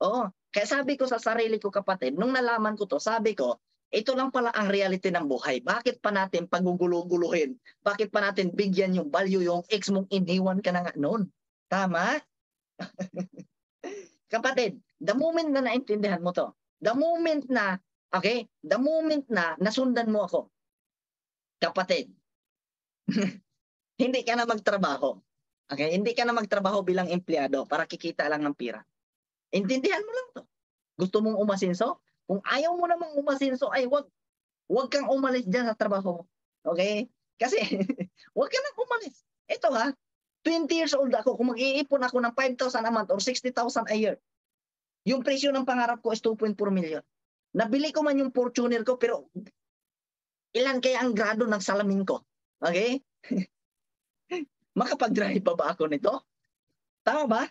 Oo. Kaya sabi ko sa sarili ko kapatid, nung nalaman ko to, sabi ko, ito lang pala ang reality ng buhay. Bakit pa natin pagugulo-guluhin? Bakit pa natin bigyan yung value yung ex mong iniwan ka na nga noon? Tama? Kapatid, the moment na naintindihan mo to, the moment na, okay, the moment na nasundan mo ako, kapatid, hindi ka na magtrabaho. Okay, hindi ka na magtrabaho bilang empleyado para kikita lang ng pira. Intindihan mo lang to. Gusto mong umasinso? Kung ayaw mo namang umasinso, ay wag kang umalis dyan sa trabaho mo. Okay? Kasi, wag ka nang umalis. Ito ha, 20 years old ako, kung mag-iipon ako ng 5,000 a month or 60,000 a year, yung presyo ng pangarap ko is 2.4 million. Nabili ko man yung Fortuner ko, pero ilan kaya ang grado ng salamin ko? Okay? Makapag-drive pa ba ako nito? Tama ba?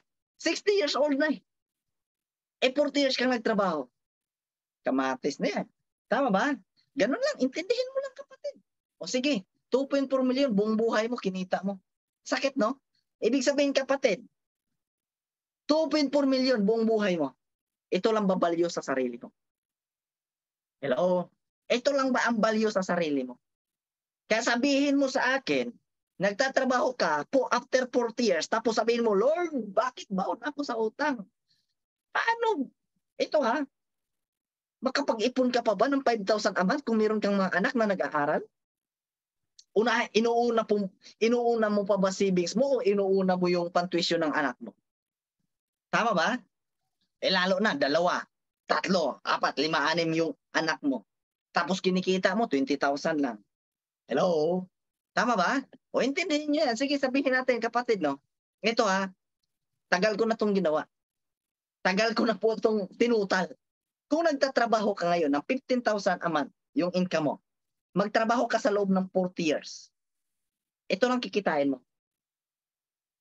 60 years old na eh. 40 years kang nagtrabaho. Kamatis na yan. Tama ba? Ganun lang. Intindihin mo lang, kapatid. O sige, 2.4 million, buong buhay mo, kinita mo. Sakit, no? Ibig sabihin, kapatid, 2.4 million, buong buhay mo. Ito lang ba value sa sarili mo? Hello? Ito lang ba ang value sa sarili mo? Kaya sabihin mo sa akin, nagtatrabaho ka po after 40 years, tapos sabihin mo, Lord, bakit baon ako sa utang? Paano? Ito ha, makapag-ipon ka pa ba ng 5,000 a month kung meron kang mga anak na nag-aaral? Inuuna mo pa ba savings mo o inuuna mo yung pantuition ng anak mo? Tama ba? Lalo na, 2, 3, 4, 5, 6 yung anak mo. Tapos kinikita mo, 20,000 lang. Hello? Tama ba? O intindihin nyo yan. Sige, sabihin natin, kapatid, no? Ito ha, tagal ko na itong ginawa. Tagal ko na po itong tinutal. Kung nagtatrabaho ka ngayon ng 15,000 a month, yung income mo, magtrabaho ka sa loob ng 40 years. Ito lang kikitain mo.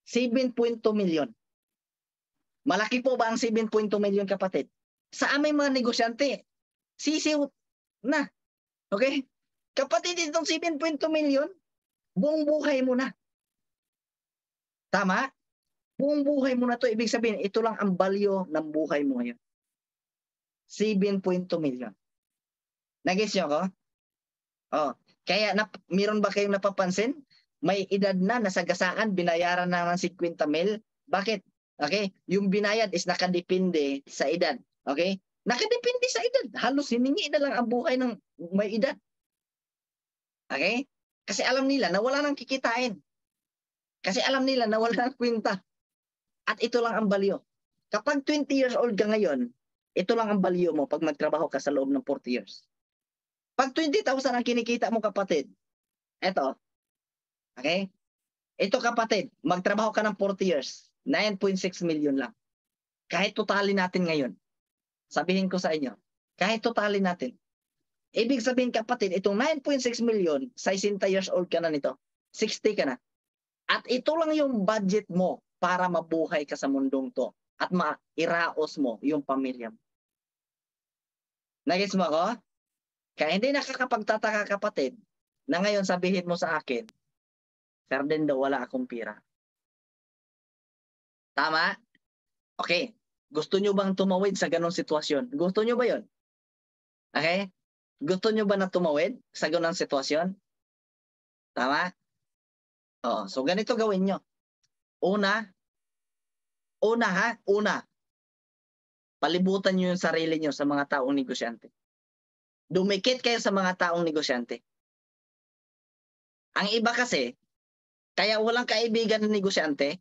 7.2 million. Malaki po ba ang 7.2 million, kapatid? Sa aming mga negosyante, sisiw na. Okay? Kapatid, itong 7.2 million, buong buhay mo na. Tama? Buong buhay mo na to. Ibig sabihin, ito lang ang value ng buhay mo ngayon. 7.2 million. Nag-gets nyo ako? Oh, kaya meron ba kayong napapansin? May edad na, nasagasaan, binayaran na ng 50 mil. Bakit? Okay? Yung binayad is nakadepende sa edad. Okay? Nakadepende sa edad. Halos hiningi na lang ang buhay ng may edad. Okay? Kasi alam nila na wala nang kikitain. Kasi alam nila na wala nang kwenta. At ito lang ang value. Kapag 20 years old ka ngayon, ito lang ang value mo pag magtrabaho ka sa loob ng 40 years. Pag 20,000 ang kinikita mo, kapatid, eto, okay? Ito, kapatid, magtrabaho ka ng 40 years, 9.6 million lang. Kahit totalin natin ngayon, sabihin ko sa inyo, kahit totalin natin, ibig sabihin, kapatid, itong 9.6 million, sa 60 years old ka na nito, 60 ka na. At ito lang yung budget mo para mabuhay ka sa mundong to at mairaos mo yung pamilya mo. Nagets mo ako? Kaya hindi nakakapagtataka, kapatid, na ngayon sabihin mo sa akin, Ferdinand, wala akong pira. Tama? Okay. Gusto nyo bang tumawid sa ganong sitwasyon? Gusto nyo ba yon? Okay? Gusto nyo ba na tumawid sa ganong sitwasyon? Tama? Oh, so ganito gawin nyo. Una, palibutan nyo yung sarili nyo sa mga taong negosyante. Dumikit kayo sa mga taong negosyante. Ang iba kasi, kaya walang kaibigan ng negosyante,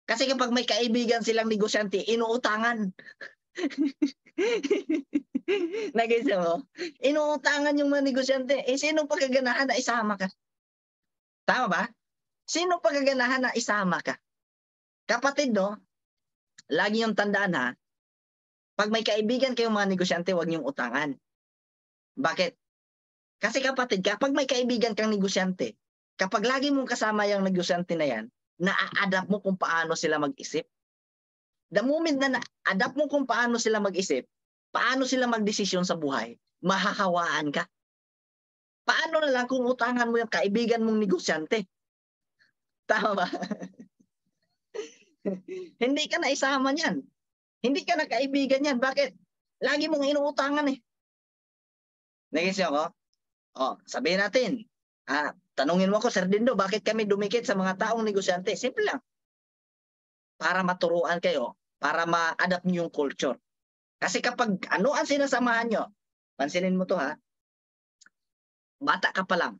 kasi kapag may kaibigan silang negosyante, inuutangan. Nag-gets mo? Inuutangan yung mga negosyante. Sino pa kaganahan na isama ka? Tama ba? Sino pa kaganahan na isama ka? Kapatid, no? Lagi yung tandaan ha, pag may kaibigan kayong mga negosyante, huwag niyong utangan. Bakit? Kasi kapatid, kapag may kaibigan kang negosyante, kapag lagi mong kasama yung negosyante na yan, na-adapt mo kung paano sila mag-isip. The moment na na-adapt mo kung paano sila mag-isip, paano sila mag-desisyon sa buhay, mahahawaan ka. Paano na lang kung utangan mo yung kaibigan mong negosyante? Tama ba? Hindi ka na isama niyan. Hindi ka na kaibigan niyan. Bakit? Lagi mong inuutangan eh. Nag-isip ako? Oh, sabihin natin, tanungin mo ako, Sir Dindo, bakit kami dumikit sa mga taong negosyante? Simple lang. Para maturuan kayo, para ma-adapt nyo yung culture. Kasi kapag ano ang sinasamahan nyo, pansinin mo to ha, bata ka pa lang,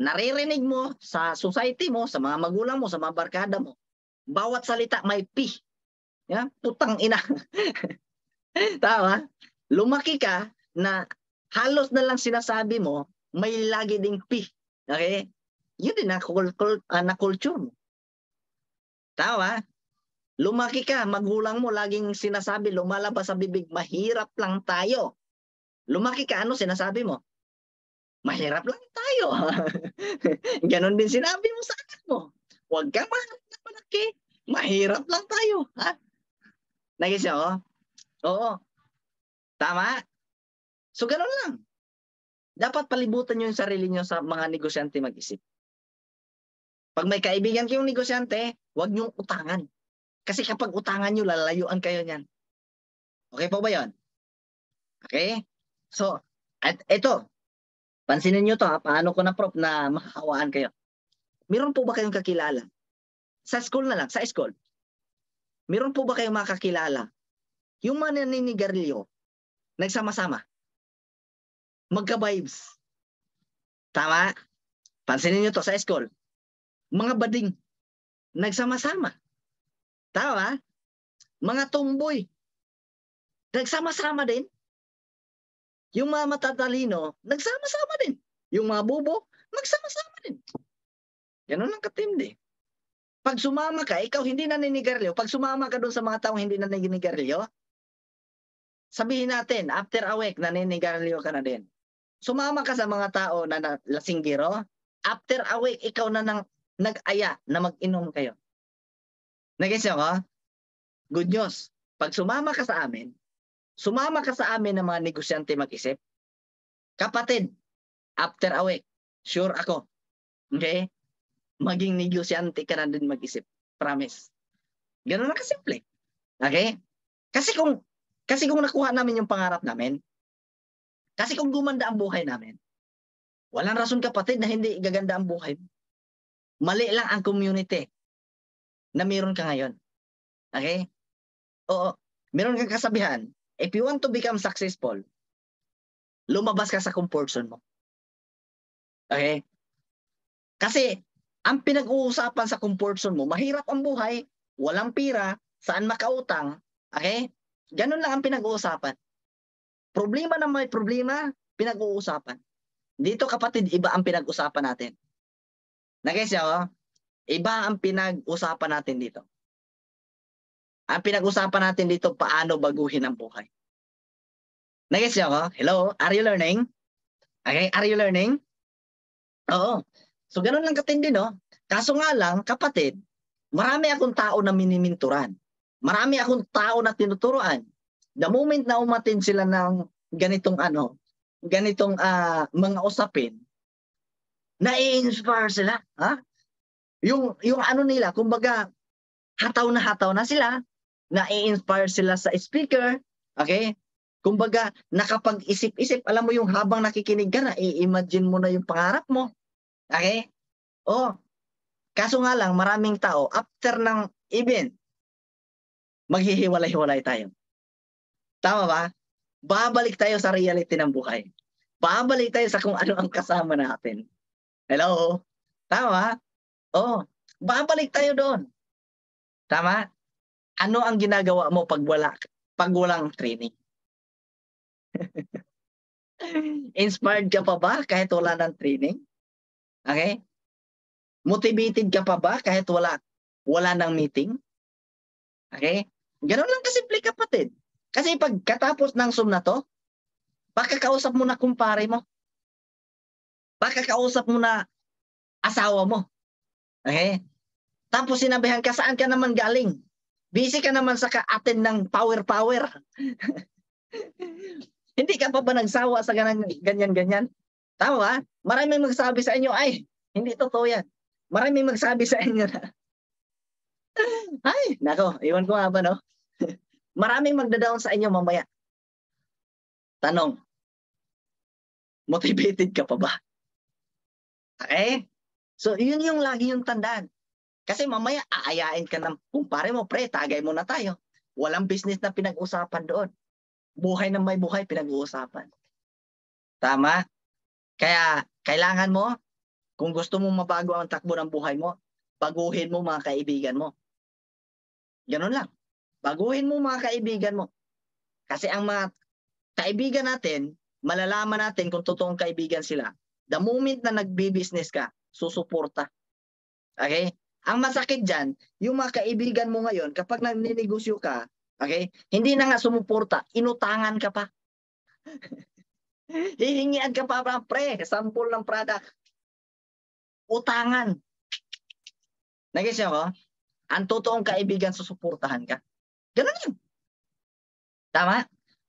naririnig mo sa society mo, sa mga magulang mo, sa mga barkada mo, bawat salita may P. Yeah? Putang ina. Tama? Lumaki ka na halos na lang sinasabi mo, may lagi ding P. Okay? Yun din na culture mo. Tama? Lumaki ka, magulang mo laging sinasabi, lumalabas sa bibig, mahirap lang tayo. Lumaki ka, ano sinasabi mo? Mahirap lang tayo. Ganon din sinabi mo sa anak mo. Huwag kang mahanap na malaki. Mahirap lang tayo. Ha? Nagising ako? Oo. Tama? So, ganon lang. Dapat palibutan nyo yung sarili nyo sa mga negosyante mag-isip. Pag may kaibigan kayong negosyante, huwag nyong utangan. Kasi kapag utangan nyo, lalayuan kayo niyan. Okay po ba yun? Okay? So, at ito, pansinin nyo to ha, paano ko na prop na makakawaan kayo. Meron po ba kayong kakilala? Sa school na lang, sa school. Meron po ba kayong makakilala? Yung mga naninigarilyo, nagsama-sama. Magka-vibes. Tama? Pansinin nyo to sa school. Mga bading, nagsama-sama. Tama? Mga tomboy, nagsama-sama din. Yung mga matatalino, nagsama-sama din. Yung mga bubo, nagsama-sama din. Ganun lang katindi. Pag sumama ka, ikaw hindi naninigarilyo, pag sumama ka doon sa mga taong hindi naninigarilyo, sabihin natin, after a week, naninigarilyo ka na din. Sumama ka sa mga tao na lasinggero, after a week, ikaw na nag-aya na mag-inom kayo. Nagising ako? Good news. Pag sumama ka sa amin ng mga negosyante mag-isip, kapatid, after a week, sure ako, okay? Maging negosyante ka na din mag-isip. Promise. Ganun na kasimple. Okay? Kasi kung nakuha namin yung pangarap namin, kasi kung gumanda ang buhay namin, walang rason kapatid na hindi gaganda ang buhay. Mali lang ang community na meron ka ngayon. Okay? Oo. Meron kang kasabihan, if you want to become successful, lumabas ka sa comfort zone mo. Okay? Kasi, ang pinag-uusapan sa comfort zone mo, mahirap ang buhay, walang pira, saan makautang, okay? Ganun lang ang pinag-uusapan. Problema na may problema, pinag-uusapan. Dito kapatid, iba ang pinag-usapan natin. Nag-guess ako? Iba ang pinag-usapan natin dito. Ang pinag-usapan natin dito, paano baguhin ang buhay. Nag-guess ako? Hello? Are you learning? Okay? Are you learning? Oo. So, ganun lang katindi, no? Kaso nga lang, kapatid, marami akong tao na miniminturan. Marami akong tao na tinuturuan. The moment na umatin sila ng ganitong mga usapin, na-i-inspire sila. Ha? Yung ano nila, kumbaga, hataw na sila, na-i-inspire sila sa speaker, okay? Kumbaga, nakapag-isip-isip, alam mo yung habang nakikinig ka na, i-imagine mo na yung pangarap mo. Okay? Oh, kaso nga lang, maraming tao, after ng event, maghihiwalay-hiwalay tayo. Tama ba? Babalik tayo sa reality ng buhay. Babalik tayo sa kung ano ang kasama natin. Hello? Tama? Oh, babalik tayo doon. Tama? Ano ang ginagawa mo pag walang training? Inspired ka pa ba kahit wala ng training? Okay? Motivated ka pa ba kahit wala ng meeting? Okay? Ganun lang kasimple kapatid. Kasi pagkatapos ng Zoom na to, pakakausap mo na kumpare mo. Pakakausap mo na asawa mo. Okay? Tapos sinabihan ka, saan ka naman galing? Busy ka naman sa ka-attend ng power. Hindi ka pa ba nagsawa sa ganyan? Tama ba? Maraming magsabi sa inyo, ay, hindi totoo yan. Maraming magsabi sa inyo na, ay, nako, iwan ko nga ba, no? Maraming magda-down sa inyo mamaya. Tanong, motivated ka pa ba? Okay? So, yun yung lagi yung tandaan. Kasi mamaya, aayain ka ng kumpare mo, pre, tagay mo na tayo. Walang business na pinag-usapan doon. Buhay na may buhay, pinag-uusapan. Tama? Kaya, kailangan mo, kung gusto mong mabago ang takbo ng buhay mo, baguhin mo mga kaibigan mo. Ganun lang. Baguhin mo mga kaibigan mo. Kasi ang mga kaibigan natin, malalaman natin kung totoong kaibigan sila. The moment na nagbi-business ka, susuporta. Okay? Ang masakit dyan, yung mga kaibigan mo ngayon, kapag nagninegosyo ka, okay, hindi na nga sumuporta, inutangan ka pa. Hihingian ka pa, pre, sample ng product. Utangan. Nag-isip ko, ang totoong kaibigan, susuportahan ka. Ganun yun. Tama?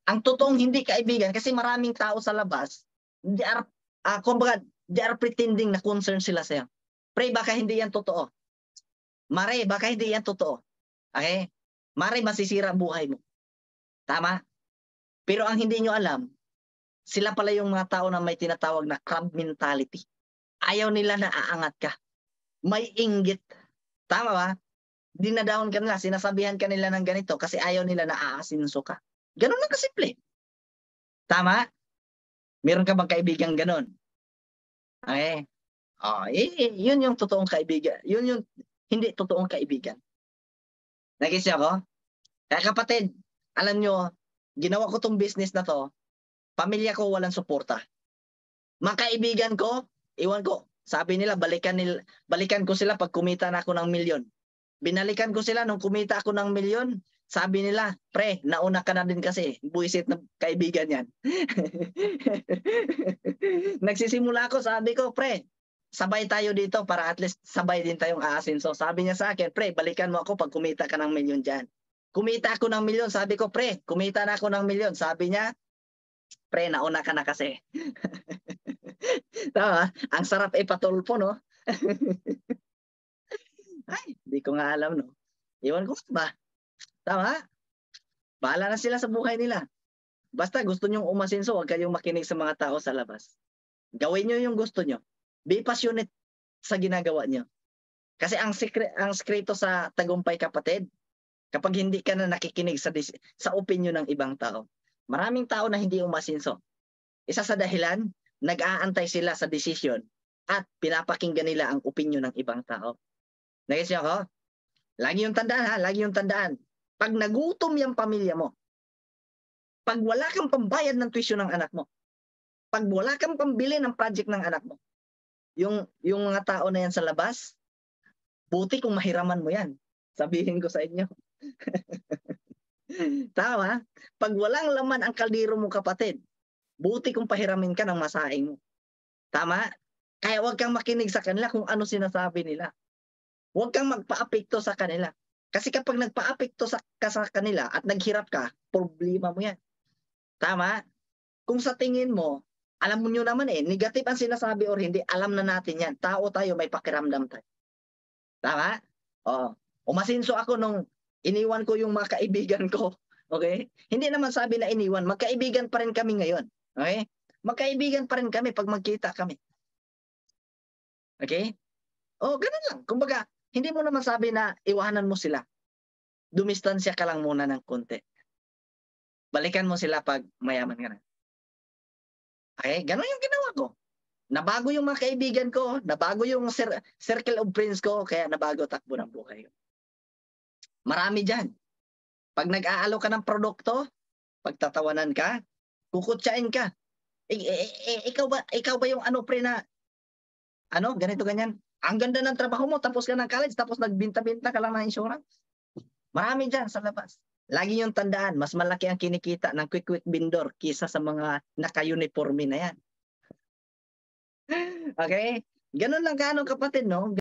Ang totoong hindi kaibigan, kasi maraming tao sa labas, kumbaga, they are pretending na concern sila sa'yo. Pre, baka hindi yan totoo. Mare, baka hindi yan totoo. Okay? Mare, masisira buhay mo. Tama? Pero ang hindi nyo alam, sila pala yung mga tao na may tinatawag na crab mentality. Ayaw nila na aangat ka. May inggit. Tama ba? Dinadahon ka nila, sinasabihan ka nila ng ganito kasi ayaw nila na aasinso ka. Ganun lang kasimple. Tama? Meron ka bang kaibigan ganun? Okay? Oh, yun yung totoong kaibigan. Yun yung hindi totoong kaibigan. Nag-isip ako? Kaya kapatid, alam nyo, ginawa ko tong business na to, pamilya ko walang suporta. Mga kaibigan ko, iwan ko, sabi nila, balikan ko sila pag kumita na ako ng milyon. Binalikan ko sila nung kumita ako ng milyon, sabi nila, pre, nauna ka na din kasi, buisit na kaibigan yan. Nagsisimula ako, sabi ko, pre, sabay tayo dito para at least sabay din tayong aasinso. Sabi niya sa akin, pre, balikan mo ako pag kumita ka ng milyon dyan. Kumita ako ng milyon, sabi ko, pre, kumita na ako ng milyon. Sabi niya, pre, nauna ka na kasi. Tama, ang sarap ipatulpo, no? Ay, hindi ko nga alam, no? Iwan ko ba? Tama? Bahala na sila sa buhay nila. Basta gusto nyong umasinso, huwag kayong makinig sa mga tao sa labas. Gawin nyo yung gusto nyo. Be passionate sa ginagawa nyo. Kasi ang sekreto sa tagumpay, kapatid, kapag hindi ka na nakikinig sa opinion ng ibang tao. Maraming tao na hindi umasinso. Isa sa dahilan, nag-aantay sila sa desisyon at pinapakinggan nila ang opinion ng ibang tao. Nagising ako? Lagi yung tandaan, ha? Lagi yung tandaan. Pag nagutom yung pamilya mo, pag wala kang pambayad ng tuition ng anak mo, pag wala kang pambili ng project ng anak mo, yung mga tao na yan sa labas, buti kung mahiraman mo yan. Sabihin ko sa inyo. Tama? Pag walang laman ang kaldero mo, kapatid, buti kung pahiramin ka ng masaing mo. Tama? Kaya huwag kang makinig sa kanila kung ano sinasabi nila. Huwag kang magpa-apekto sa kanila. Kasi kapag nagpa-apekto ka sa kanila at naghirap ka, problema mo yan. Tama? Kung sa tingin mo, alam mo nyo naman negative ang sinasabi or hindi, alam na natin yan. Tao tayo, may pakiramdam tayo. Tama? Oo. Umasinso ako nung iniwan ko yung mga kaibigan ko. Okay? Hindi naman sabi na iniwan, magkaibigan pa rin kami ngayon. Okay? Magkaibigan pa rin kami pag magkita kami. Okay? Oh, ganun lang. Kumbaga, hindi mo naman sabi na iwanan mo sila. Dumistansya ka lang muna ng konti. Balikan mo sila pag mayaman ka na. Okay? Ganun yung ginawa ko. Nabago yung mga kaibigan ko, nabago yung circle of friends ko, kaya nabago takbo ng buhay ko. Marami dyan. Pag nag-aalo ka ng produkto, pagtatawanan ka, kukutsain ka. Ikaw ba yung pre na, ganito, ganyan? Ang ganda ng trabaho mo, tapos ka ng college, tapos nagbinta-binta ka lang ng insurance. Marami dyan sa labas. Lagi yung tandaan, mas malaki ang kinikita ng quick vendor kisa sa mga naka-uniforme na yan. Okay? Ganun lang kapatid, no?